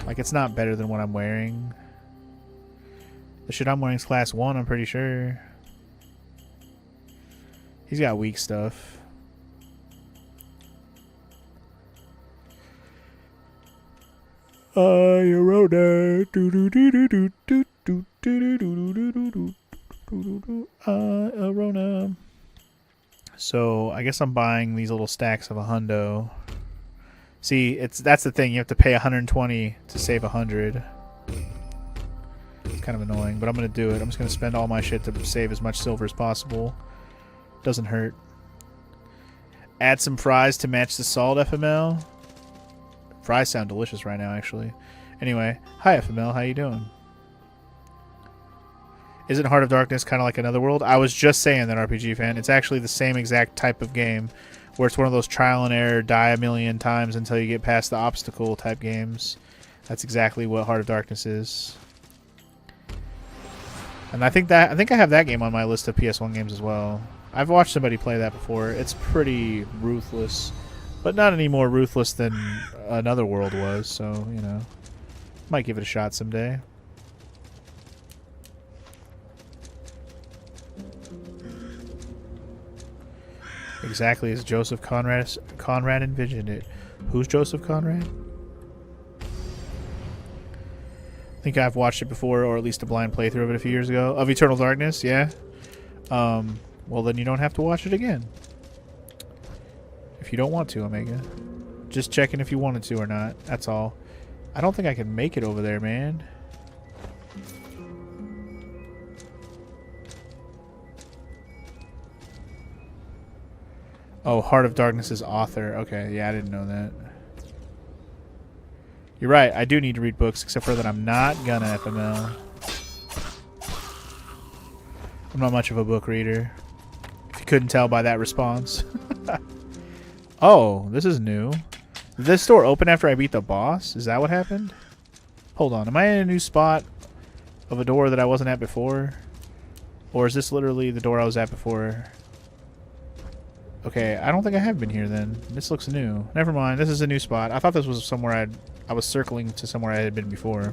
Like, it's not better than what I'm wearing. The shit I'm wearing is class 1, I'm pretty sure. He's got weak stuff. Yorona. Yorona. So I guess I'm buying these little stacks of $100. See, that's the thing. You have to pay 120 to save 100. It's kind of annoying, but I'm gonna do it. I'm just gonna spend all my shit to save as much silver as possible. Doesn't hurt. Add some fries to match the salt, FML. Fries sound delicious right now, actually. Anyway, hi FML, how you doing? Isn't Heart of Darkness kind of like Another World? I was just saying that, RPG fan. It's actually the same exact type of game, where it's one of those trial and error, die a million times until you get past the obstacle type games. That's exactly what Heart of Darkness is. And I think I have that game on my list of PS1 games as well. I've watched somebody play that before. It's pretty ruthless, but not any more ruthless than Another World was, so, you know. Might give it a shot someday. Exactly as Joseph Conrad envisioned it. Who's Joseph Conrad? I think I've watched it before, or at least a blind playthrough of it a few years ago. Of Eternal Darkness, yeah. Well, then you don't have to watch it again. If you don't want to, Omega. Just checking if you wanted to or not. That's all. I don't think I can make it over there, man. Oh, Heart of Darkness's author. Okay, yeah, I didn't know that. You're right, I do need to read books, except for that I'm not gonna, FML. I'm not much of a book reader. If you couldn't tell by that response. Oh, this is new. Did this store open after I beat the boss? Is that what happened? Hold on, am I in a new spot of a door that I wasn't at before? Or is this literally the door I was at before? Okay, I don't think I have been here then. This looks new. Never mind, this is a new spot. I thought this was somewhere I was circling to somewhere I had been before.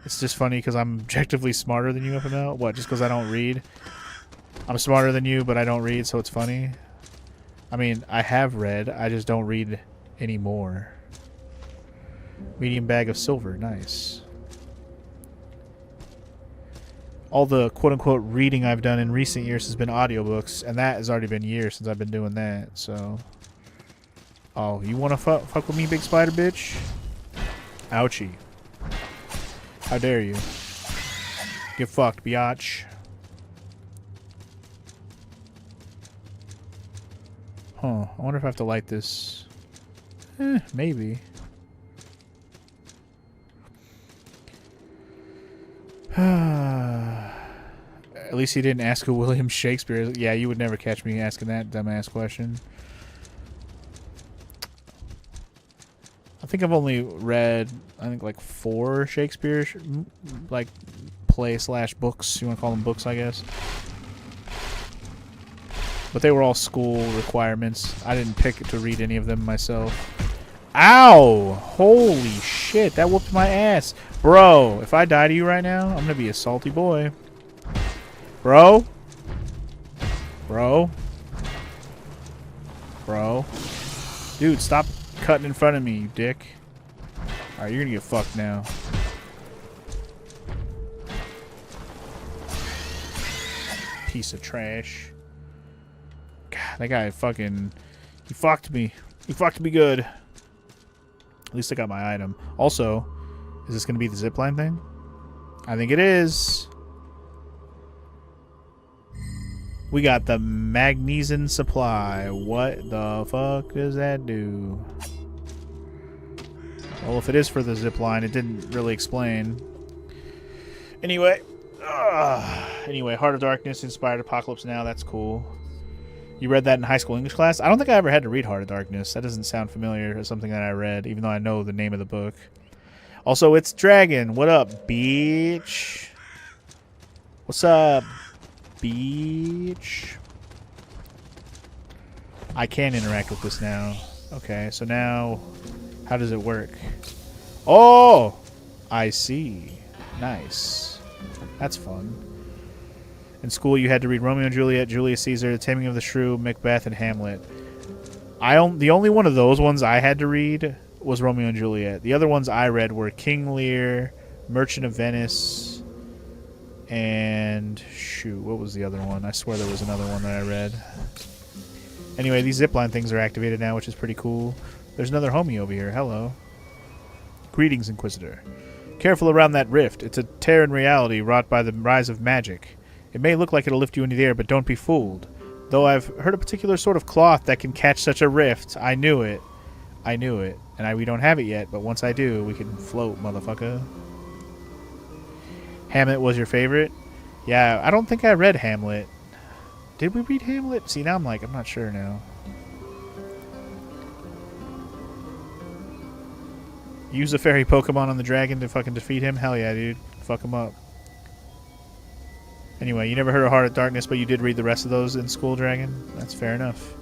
It's just funny because I'm objectively smarter than you, FML. What, just because I don't read? I'm smarter than you, but I don't read, so it's funny. I mean, I have read, I just don't read anymore. Medium bag of silver, nice. All the quote-unquote reading I've done in recent years has been audiobooks, and that has already been years since I've been doing that, so... Oh, you wanna fuck with me, big spider bitch? Ouchie. How dare you. Get fucked, biatch. Huh, I wonder if I have to light this. Maybe. At least he didn't ask who William Shakespeare is. Yeah, you would never catch me asking that dumbass question. I think I've only read, I think, like 4 Shakespeare, like, play/books. You want to call them books, I guess. But they were all school requirements. I didn't pick to read any of them myself. Ow! Holy shit, that whooped my ass. Bro, if I die to you right now, I'm gonna be a salty boy. Bro? Bro? Bro? Dude, stop cutting in front of me, you dick. Alright, you're gonna get fucked now. Piece of trash. God, that guy fucking... He fucked me. He fucked me good. At least I got my item. Also, is this gonna be the zipline thing? I think it is. We got the magnesium supply. What the fuck does that do? Well, if it is for the zipline, it didn't really explain. Anyway. Anyway, Heart of Darkness inspired Apocalypse Now. That's cool. You read that in high school English class? I don't think I ever had to read Heart of Darkness. That doesn't sound familiar as something that I read, even though I know the name of the book. Also, it's Dragon. What up, bitch? What's up, bitch? I can interact with this now. Okay, so now, how does it work? Oh! I see. Nice. That's fun. In school, you had to read Romeo and Juliet, Julius Caesar, The Taming of the Shrew, Macbeth, and Hamlet. The only one of those ones I had to read was Romeo and Juliet. The other ones I read were King Lear, Merchant of Venice, and shoot, what was the other one? I swear there was another one that I read. Anyway, these zipline things are activated now, which is pretty cool. There's another homie over here. Hello. Greetings, Inquisitor. Careful around that rift. It's a tear in reality wrought by the rise of magic. It may look like it'll lift you into the air, but don't be fooled. Though I've heard a particular sort of cloth that can catch such a rift. I knew it. I knew it. And we don't have it yet, but once I do, we can float, motherfucker. Hamlet was your favorite? Yeah, I don't think I read Hamlet. Did we read Hamlet? See, now I'm not sure now. Use a fairy Pokemon on the dragon to fucking defeat him? Hell yeah, dude. Fuck him up. Anyway, you never heard of Heart of Darkness, but you did read the rest of those in school, Dragon? That's fair enough.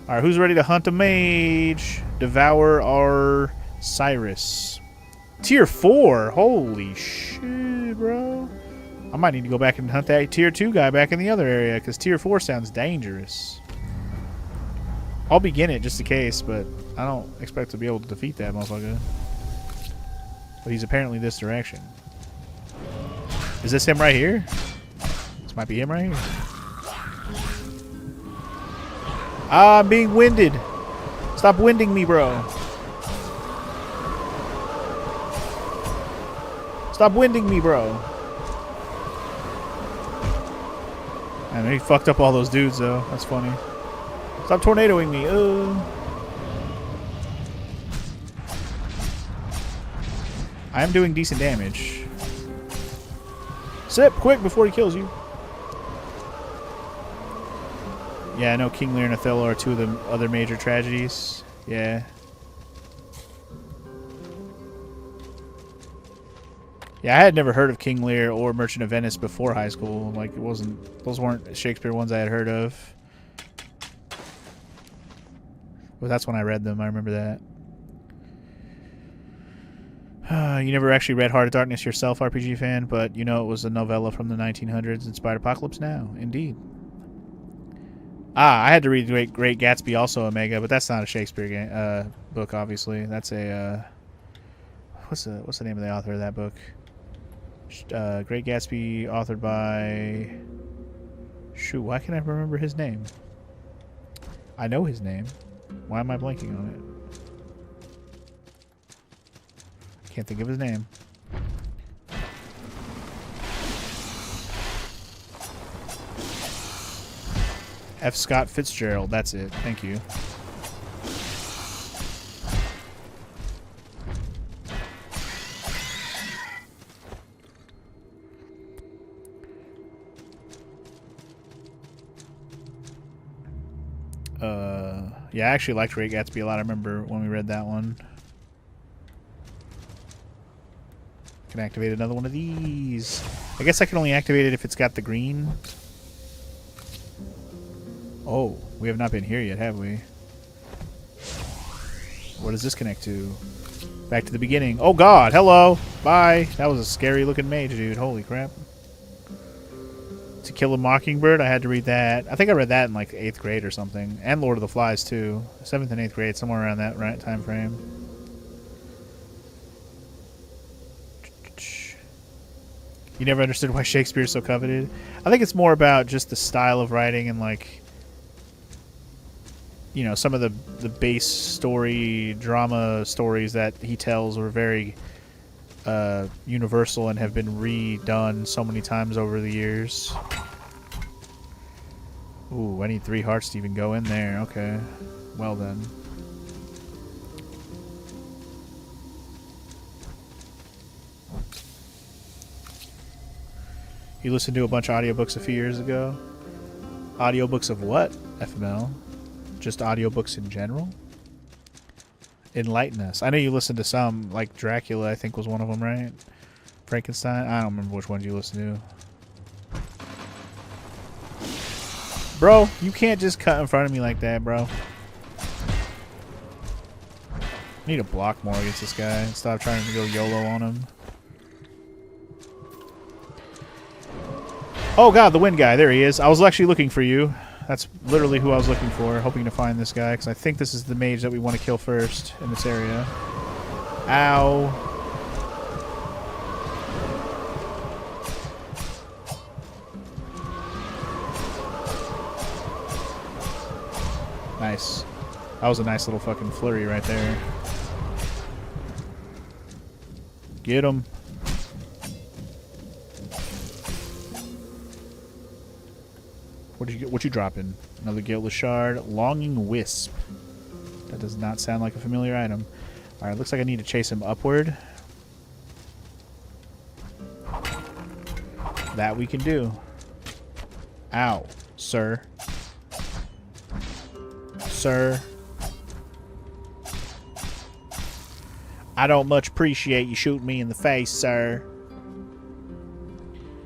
Alright, who's ready to hunt a mage? Devour our Cyrus. Tier 4? Holy shit, bro. I might need to go back and hunt that Tier 2 guy back in the other area, because Tier 4 sounds dangerous. I'll begin it just in case, but I don't expect to be able to defeat that motherfucker. But he's apparently this direction. Is this him right here? This might be him right here. Ah, I'm being winded. Stop winding me, bro. Stop winding me, bro. I mean, he fucked up all those dudes, though. That's funny. Stop tornadoing me. I am doing decent damage. Sip, quick, before he kills you. Yeah, I know King Lear and Othello are two of the other major tragedies. Yeah. Yeah, I had never heard of King Lear or Merchant of Venice before high school. Like, it wasn't... Those weren't Shakespeare ones I had heard of. But that's when I read them. I remember that. You never actually read Heart of Darkness yourself, RPG fan, but you know it was a novella from the 1900s inspired Apocalypse Now. Indeed. I had to read Great Gatsby, also Omega, but that's not a Shakespeare book, obviously. That's a... What's the name of the author of that book? Great Gatsby, authored by... Shoot, why can't I remember his name? I know his name. Why am I blanking on it? I can't think of his name. F. Scott Fitzgerald, that's it. Thank you. Yeah, I actually liked Great Gatsby a lot. I remember when we read that one. I can activate another one of these. I guess I can only activate it if it's got the green. Oh, we have not been here yet, have we? What does this connect to? Back to the beginning. Oh god, hello! Bye! That was a scary looking mage, dude. Holy crap. To Kill a Mockingbird, I had to read that. I think I read that in like 8th grade or something. And Lord of the Flies too. 7th and 8th grade, somewhere around that right time frame. You never understood why Shakespeare is so coveted? I think it's more about just the style of writing and like, you know, some of the base story, drama stories that he tells were very universal and have been redone so many times over the years. Ooh, I need 3 hearts to even go in there. Okay. Well then. You listened to a bunch of audiobooks a few years ago? Audiobooks of what, FML? Just audiobooks in general? Enlighten us. I know you listened to some, like Dracula, I think was one of them, right? Frankenstein? I don't remember which ones you listened to. Bro, you can't just cut in front of me like that, bro. I need to block more against this guy and stop trying to go YOLO on him. Oh god, the wind guy. There he is. I was actually looking for you. That's literally who I was looking for, hoping to find this guy, because I think this is the mage that we want to kill first in this area. Ow. Nice. That was a nice little fucking flurry right there. Get him. What you dropping? Another Guiltless Shard. Longing Wisp. That does not sound like a familiar item. Alright, looks like I need to chase him upward. That we can do. Ow, sir. Sir. I don't much appreciate you shooting me in the face, sir.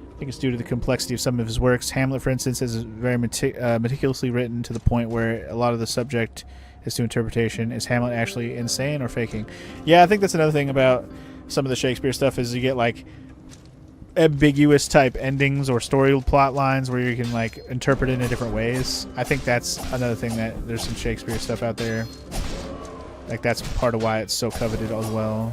I think it's due to the complexity of some of his works. Hamlet, for instance, is very meticulously written to the point where a lot of the subject is to interpretation. Is Hamlet actually insane or faking? Yeah, I think that's another thing about some of the Shakespeare stuff is you get like ambiguous type endings or story plot lines where you can like interpret it in different ways. I think that's another thing that there's some Shakespeare stuff out there. Like that's part of why it's so coveted as well.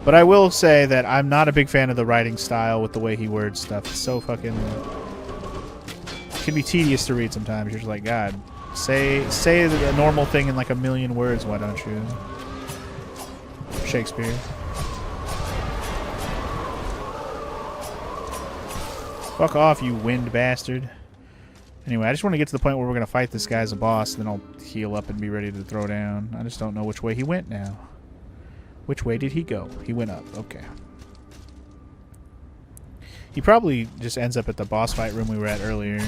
But I will say that I'm not a big fan of the writing style with the way he words stuff. It's so fucking... It can be tedious to read sometimes. You're just like, God, say a normal thing in like a million words, why don't you? Shakespeare. Fuck off, you wind bastard. Anyway, I just want to get to the point where we're going to fight this guy as a boss, and then I'll heal up and be ready to throw down. I just don't know which way he went now. Which way did he go? He went up. Okay. He probably just ends up at the boss fight room we were at earlier.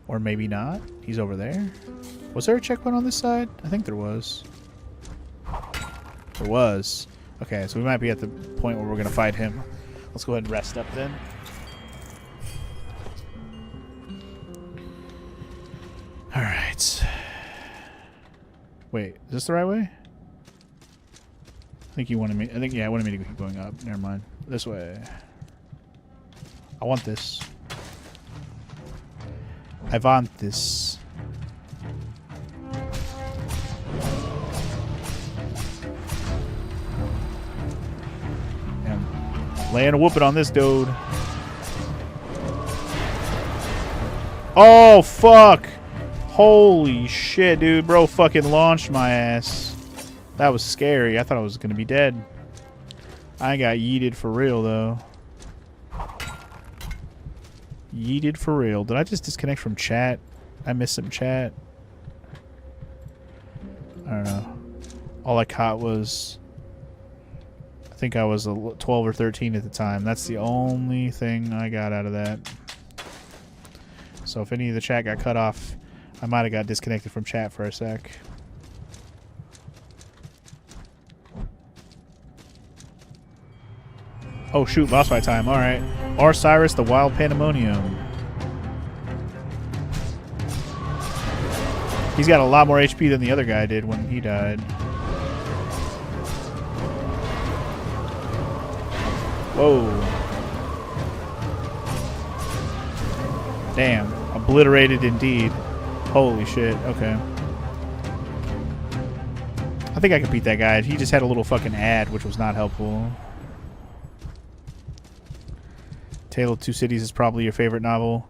Or maybe not. He's over there. Was there a checkpoint on this side? I think there was. There was. Okay, so we might be at the point where we're going to fight him. Let's go ahead and rest up then. Alright. Wait, is this the right way? I think you wanted me... yeah, I wanted me to keep going up. Never mind. This way. I want this. I want this. I'm laying a whooping on this dude. Oh, fuck! Holy shit, dude. Bro fucking launched my ass. That was scary. I thought I was going to be dead. I got yeeted for real, though. Yeeted for real. Did I just disconnect from chat? I missed some chat. I don't know. All I caught was... I think I was 12 or 13 at the time. That's the only thing I got out of that. So if any of the chat got cut off... I might have got disconnected from chat for a sec. Oh shoot, boss fight time. Alright. Osiris the Wild Pandemonium. He's got a lot more HP than the other guy did when he died. Whoa. Damn. Obliterated indeed. Holy shit, okay. I think I could beat that guy. He just had a little fucking ad, which was not helpful. Tale of Two Cities is probably your favorite novel.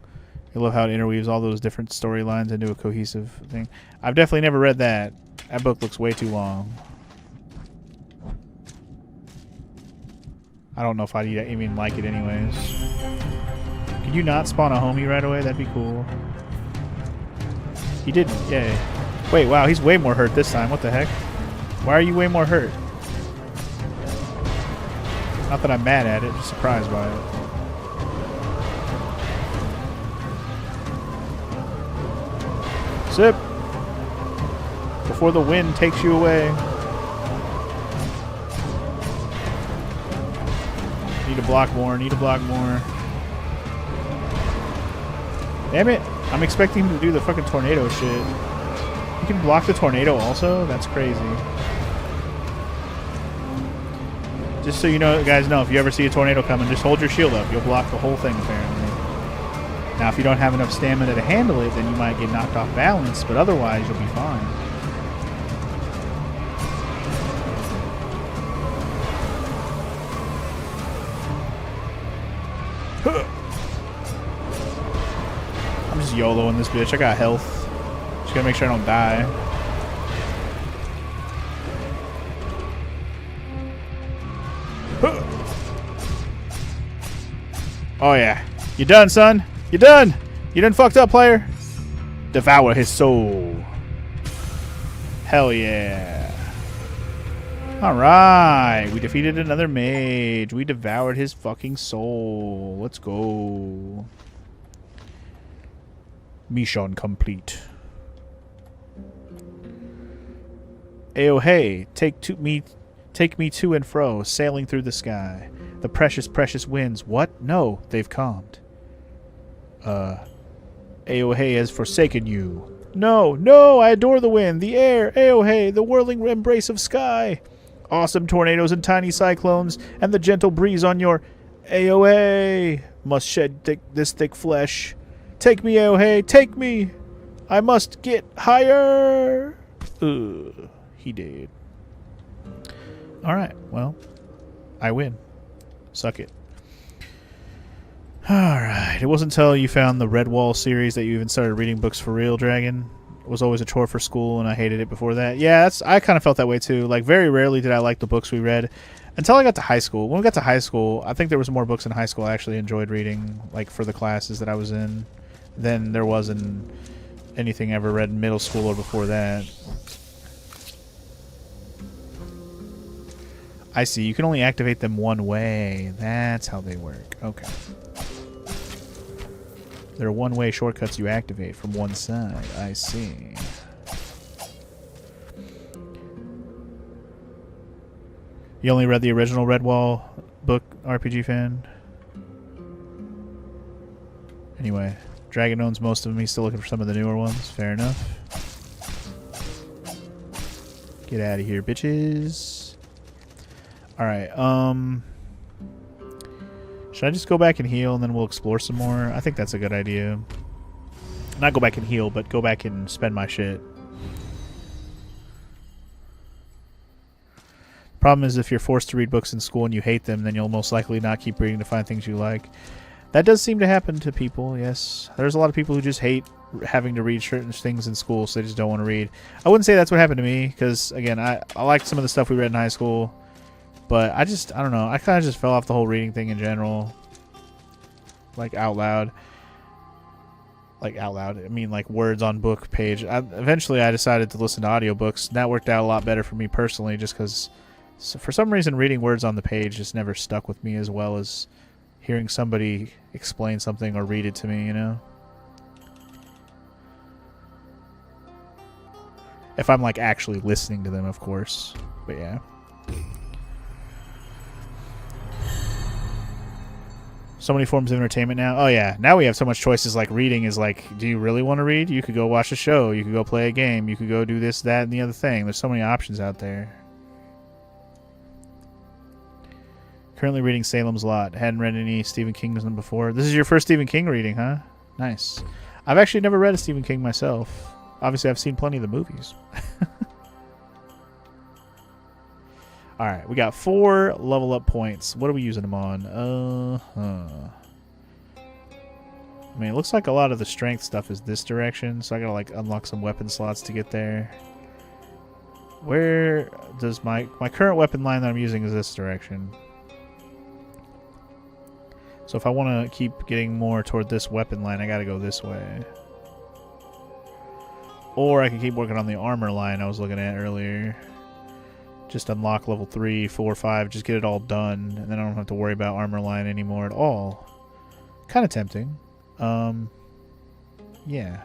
I love how it interweaves all those different storylines into a cohesive thing. I've definitely never read that. That book looks way too long. I don't know if I'd even like it anyways. Could you not spawn a homie right away? That'd be cool. He didn't. Yay. Wait, wow, he's way more hurt this time. What the heck? Why are you way more hurt? Not that I'm mad at it, just surprised by it. Sip. before the wind takes you away. Need to block more. Need to block more. Damn it. I'm expecting him to do the fucking tornado shit. You can block the tornado also? That's crazy. Just so you know, guys know, if you ever see a tornado coming, just hold your shield up. You'll block the whole thing, apparently. Now, if you don't have enough stamina to handle it, then you might get knocked off balance, but otherwise, you'll be fine. I'm just YOLOing this bitch. I got health. Just gotta make sure I don't die. Oh yeah. You done, son? You done? You done fucked up, player? Devour his soul. Hell yeah. Alright. We defeated another mage. We devoured his fucking soul. Let's go. Mission complete. Ayo hey, take me to and fro, sailing through the sky. The precious, precious winds. What? No, they've calmed. Ayo hey has forsaken you. No, no, I adore the wind, the air, Ayo hey, the whirling embrace of sky. Awesome tornadoes and tiny cyclones, and the gentle breeze on your Ayo hey. Must shed this thick flesh. Take me, Ayo hey, take me. I must get higher. He did. Alright, well, I win. Suck it. Alright, it wasn't until you found the Redwall series that you even started reading books for real, Dragon. It was always a chore for school, and I hated it before that. Yeah, I kind of felt that way too. Like, very rarely did I like the books we read until I got to high school. When we got to high school, I think there was more books in high school I actually enjoyed reading, like, for the classes that I was in, than there was in anything I ever read in middle school or before that. I see. You can only activate them one way. That's how they work. Okay. There are one-way shortcuts you activate from one side. I see. You only read the original Redwall book, RPG fan? Anyway, Dragon owns most of them. He's still looking for some of the newer ones. Fair enough. Get out of here, bitches. Alright, should I just go back and heal and then we'll explore some more? I think that's a good idea. Not go back and heal, but go back and spend my shit. Problem is, if you're forced to read books in school and you hate them, then you'll most likely not keep reading to find things you like. That does seem to happen to people, yes. There's a lot of people who just hate having to read certain things in school, so they just don't want to read. I wouldn't say that's what happened to me, because, again, I liked some of the stuff we read in high school. But I don't know. I kind of just fell off the whole reading thing in general. Like, out loud. Like, out loud. I mean, like, words on book page. Eventually, I decided to listen to audiobooks. And that worked out a lot better for me personally, just because, for some reason, reading words on the page just never stuck with me as well as hearing somebody explain something or read it to me, you know? If I'm, like, actually listening to them, of course. But, yeah. So many forms of entertainment now. Oh yeah, now we have so much choices. Like, reading is like, do you really want to read? You could go watch a show. You could go play a game. You could go do this, that, and the other thing. There's so many options out there. Currently reading Salem's Lot. Hadn't read any Stephen King before. This is your first Stephen King reading, huh? Nice. I've actually never read a Stephen King myself. Obviously, I've seen plenty of the movies. Alright, we got 4 level up points. What are we using them on? I mean, it looks like a lot of the strength stuff is this direction, so I gotta, like, unlock some weapon slots to get there. Where does my current weapon line that I'm using is this direction. So if I want to keep getting more toward this weapon line, I gotta go this way. Or I can keep working on the armor line I was looking at earlier. Just unlock level 3, 4, 5, just get it all done, and then I don't have to worry about armor line anymore at all. Kind of tempting. Yeah.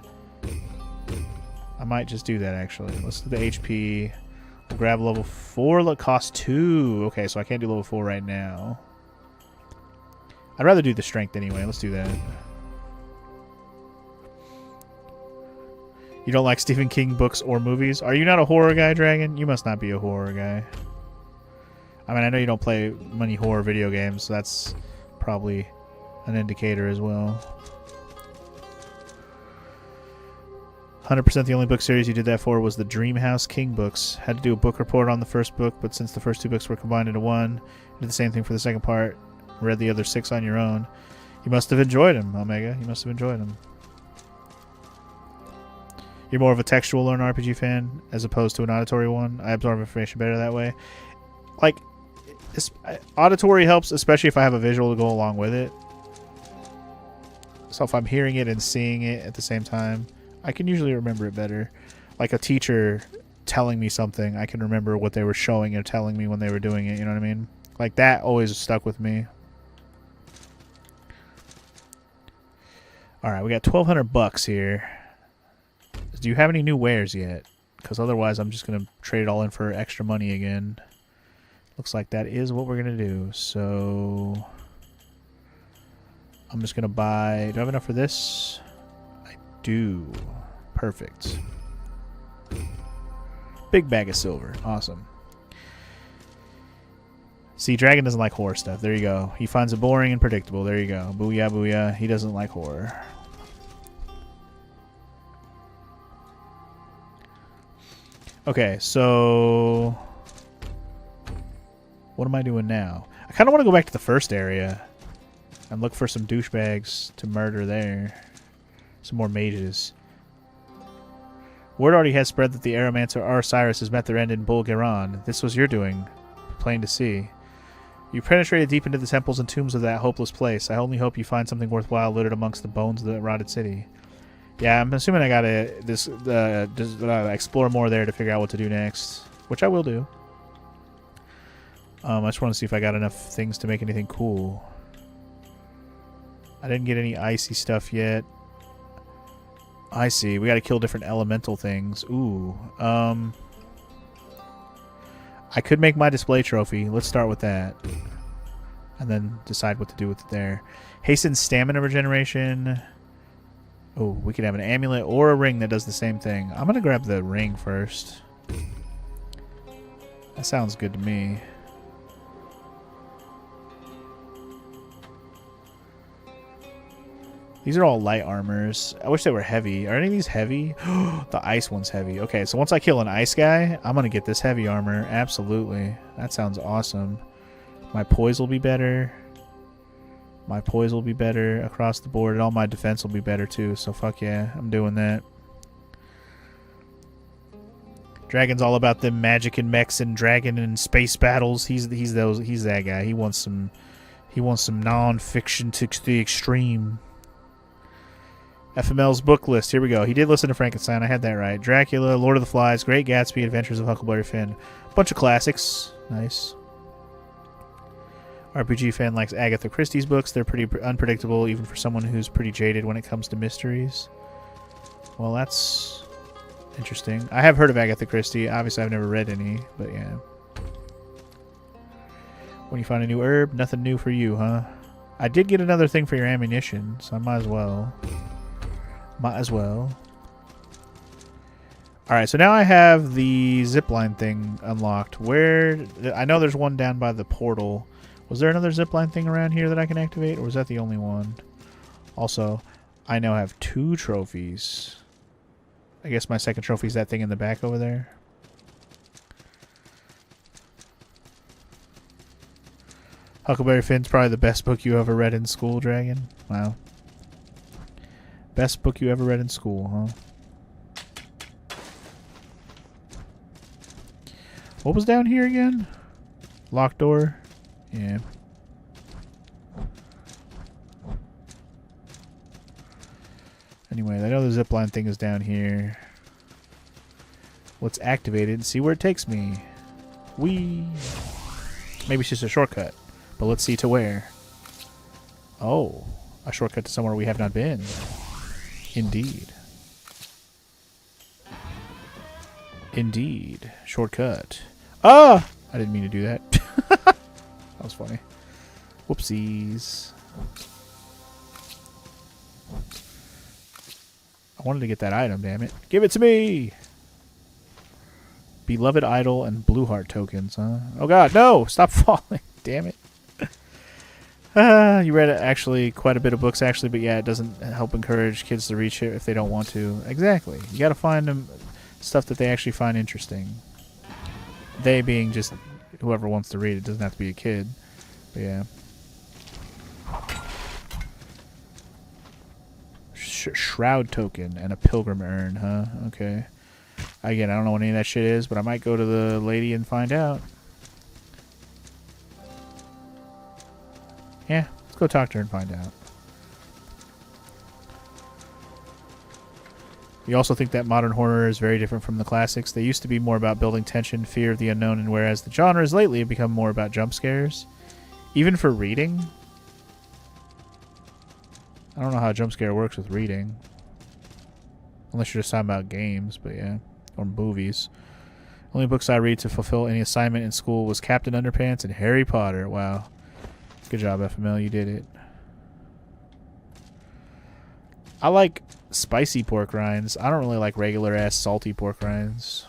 I might just do that, actually. Let's do the HP. We'll grab level 4. That costs 2. Okay, so I can't do level 4 right now. I'd rather do the strength anyway. Let's do that. You don't like Stephen King books or movies? Are you not a horror guy, Dragon? You must not be a horror guy. I mean, I know you don't play many horror video games, so that's probably an indicator as well. 100% the only book series you did that for was the Dreamhouse King books. Had to do a book report on the first book, but since the first 2 books were combined into one, you did the same thing for the second part. Read the other 6 on your own. You must have enjoyed them, Omega. You must have enjoyed them. You're more of a textual learn RPG fan as opposed to an auditory one. I absorb information better that way. Like, auditory helps, especially if I have a visual to go along with it. So if I'm hearing it and seeing it at the same time, I can usually remember it better. Like a teacher telling me something, I can remember what they were showing or telling me when they were doing it, you know what I mean? Like that always stuck with me. Alright, we got 1,200 bucks here. Do you have any new wares yet? Because otherwise I'm just going to trade it all in for extra money again. Looks like that is what we're going to do. So I'm just going to buy... Do I have enough for this? I do. Perfect. Big bag of silver. Awesome. See, Dragon doesn't like horror stuff. There you go. He finds it boring and predictable. There you go. Booyah, booyah. He doesn't like horror. Okay, so... What am I doing now? I kind of want to go back to the first area and look for some douchebags to murder there. Some more mages. Word already has spread that the Aeromancer Osiris has met their end in Bulgaran. This was your doing. Plain to see. You penetrated deep into the temples and tombs of that hopeless place. I only hope you find something worthwhile littered amongst the bones of the rotted city. Yeah, I'm assuming I gotta explore more there to figure out what to do next, which I will do. I just want to see if I got enough things to make anything cool. I didn't get any icy stuff yet. I see. We got to kill different elemental things. Ooh. I could make my display trophy. Let's start with that. And then decide what to do with it there. Hasten stamina regeneration. Oh, we could have an amulet or a ring that does the same thing. I'm going to grab the ring first. That sounds good to me. These are all light armors. I wish they were heavy. Are any of these heavy? The ice one's heavy. Okay, so once I kill an ice guy, I'm going to get this heavy armor. Absolutely. That sounds awesome. My poise will be better. My poise will be better across the board, and all my defense will be better too. So fuck yeah, I'm doing that. Dragon's all about them magic and mechs and dragon and space battles. He's that guy. He wants some non-fiction to the extreme. FML's book list. Here we go. He did listen to Frankenstein. I had that right. Dracula, Lord of the Flies, Great Gatsby, Adventures of Huckleberry Finn. Bunch of classics. Nice. RPG fan likes Agatha Christie's books. They're pretty unpredictable, even for someone who's pretty jaded when it comes to mysteries. Well, that's interesting. I have heard of Agatha Christie. Obviously, I've never read any, but yeah. When you find a new herb, nothing new for you, huh? I did get another thing for your ammunition, so I might as well. Might as well. Alright, so now I have the zipline thing unlocked. Where... I know there's one down by the portal. Was there another zipline thing around here that I can activate, or was that the only one? Also, I now have 2 trophies. I guess my second trophy is that thing in the back over there. Huckleberry Finn's probably the best book you ever read in school, Dragon. Wow. Best book you ever read in school, huh? What was down here again? Locked door? Yeah. Anyway, I know the zipline thing is down here. Let's activate it and see where it takes me. Whee! Maybe it's just a shortcut. But let's see to where. Oh, a shortcut to somewhere we have not been. Indeed. Indeed. Shortcut. Ah! I didn't mean to do that. That was funny. Whoopsies. I wanted to get that item, damn it. Give it to me! Beloved Idol and Blue Heart tokens, huh? Oh god, no! Stop falling! Damn it. You read actually quite a bit of books, actually, but yeah, it doesn't help encourage kids to reach it if they don't want to. Exactly. You gotta find them stuff that they actually find interesting. They being just whoever wants to read it. Doesn't have to be a kid. But yeah. Shroud token and a pilgrim urn, huh? Okay. Again, I don't know what any of that shit is, but I might go to the lady and find out. Yeah, let's go talk to her and find out. You also think that modern horror is very different from the classics. They used to be more about building tension, fear of the unknown, and whereas the genres lately have become more about jump scares. Even for reading? I don't know how a jump scare works with reading. Unless you're just talking about games, but yeah. Or movies. Only books I read to fulfill any assignment in school was Captain Underpants and Harry Potter. Wow. Good job, FML. You did it. I like spicy pork rinds. I don't really like regular ass salty pork rinds.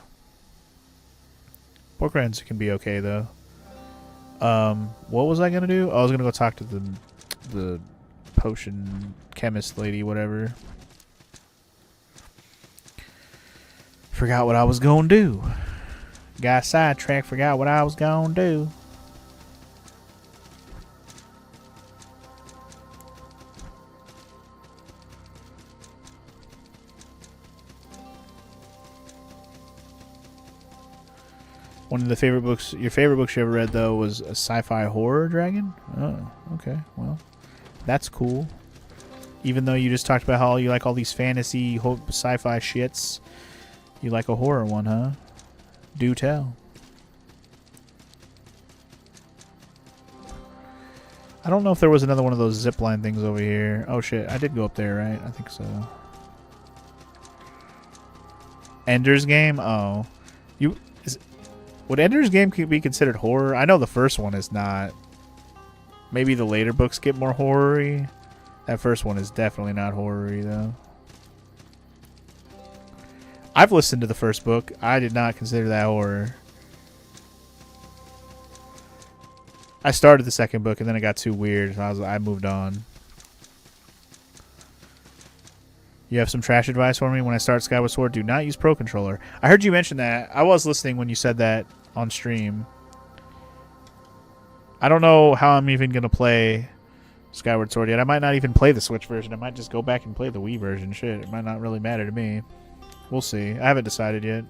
Pork rinds can be okay though. What was I gonna do? Oh, I was gonna go talk to the potion chemist lady, whatever. Forgot what I was gonna do. Got sidetracked, forgot what I was gonna do. One of the favorite books, your favorite books you ever read, though, was a sci-fi horror dragon? Oh, okay. Well, that's cool. Even though you just talked about how you like all these fantasy, sci-fi shits, you like a horror one, huh? Do tell. I don't know if there was another one of those zipline things over here. Oh, shit. I did go up there, right? I think so. Ender's Game? Oh. Would Ender's Game be considered horror? I know the first one is not. Maybe the later books get more horror-y. That first one is definitely not horror-y, though. I've listened to the first book. I did not consider that horror. I started the second book, and then it got too weird, so I moved on. You have some trash advice for me when I start Skyward Sword? Do not use Pro Controller. I heard you mention that. I was listening when you said that on stream. I don't know how I'm even going to play Skyward Sword yet. I might not even play the Switch version. I might just go back and play the Wii version. Shit, it might not really matter to me. We'll see. I haven't decided yet.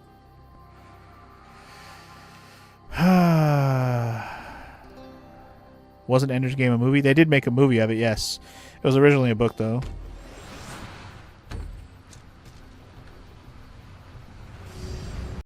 Wasn't Ender's Game a movie? They did make a movie of it, yes. It was originally a book, though.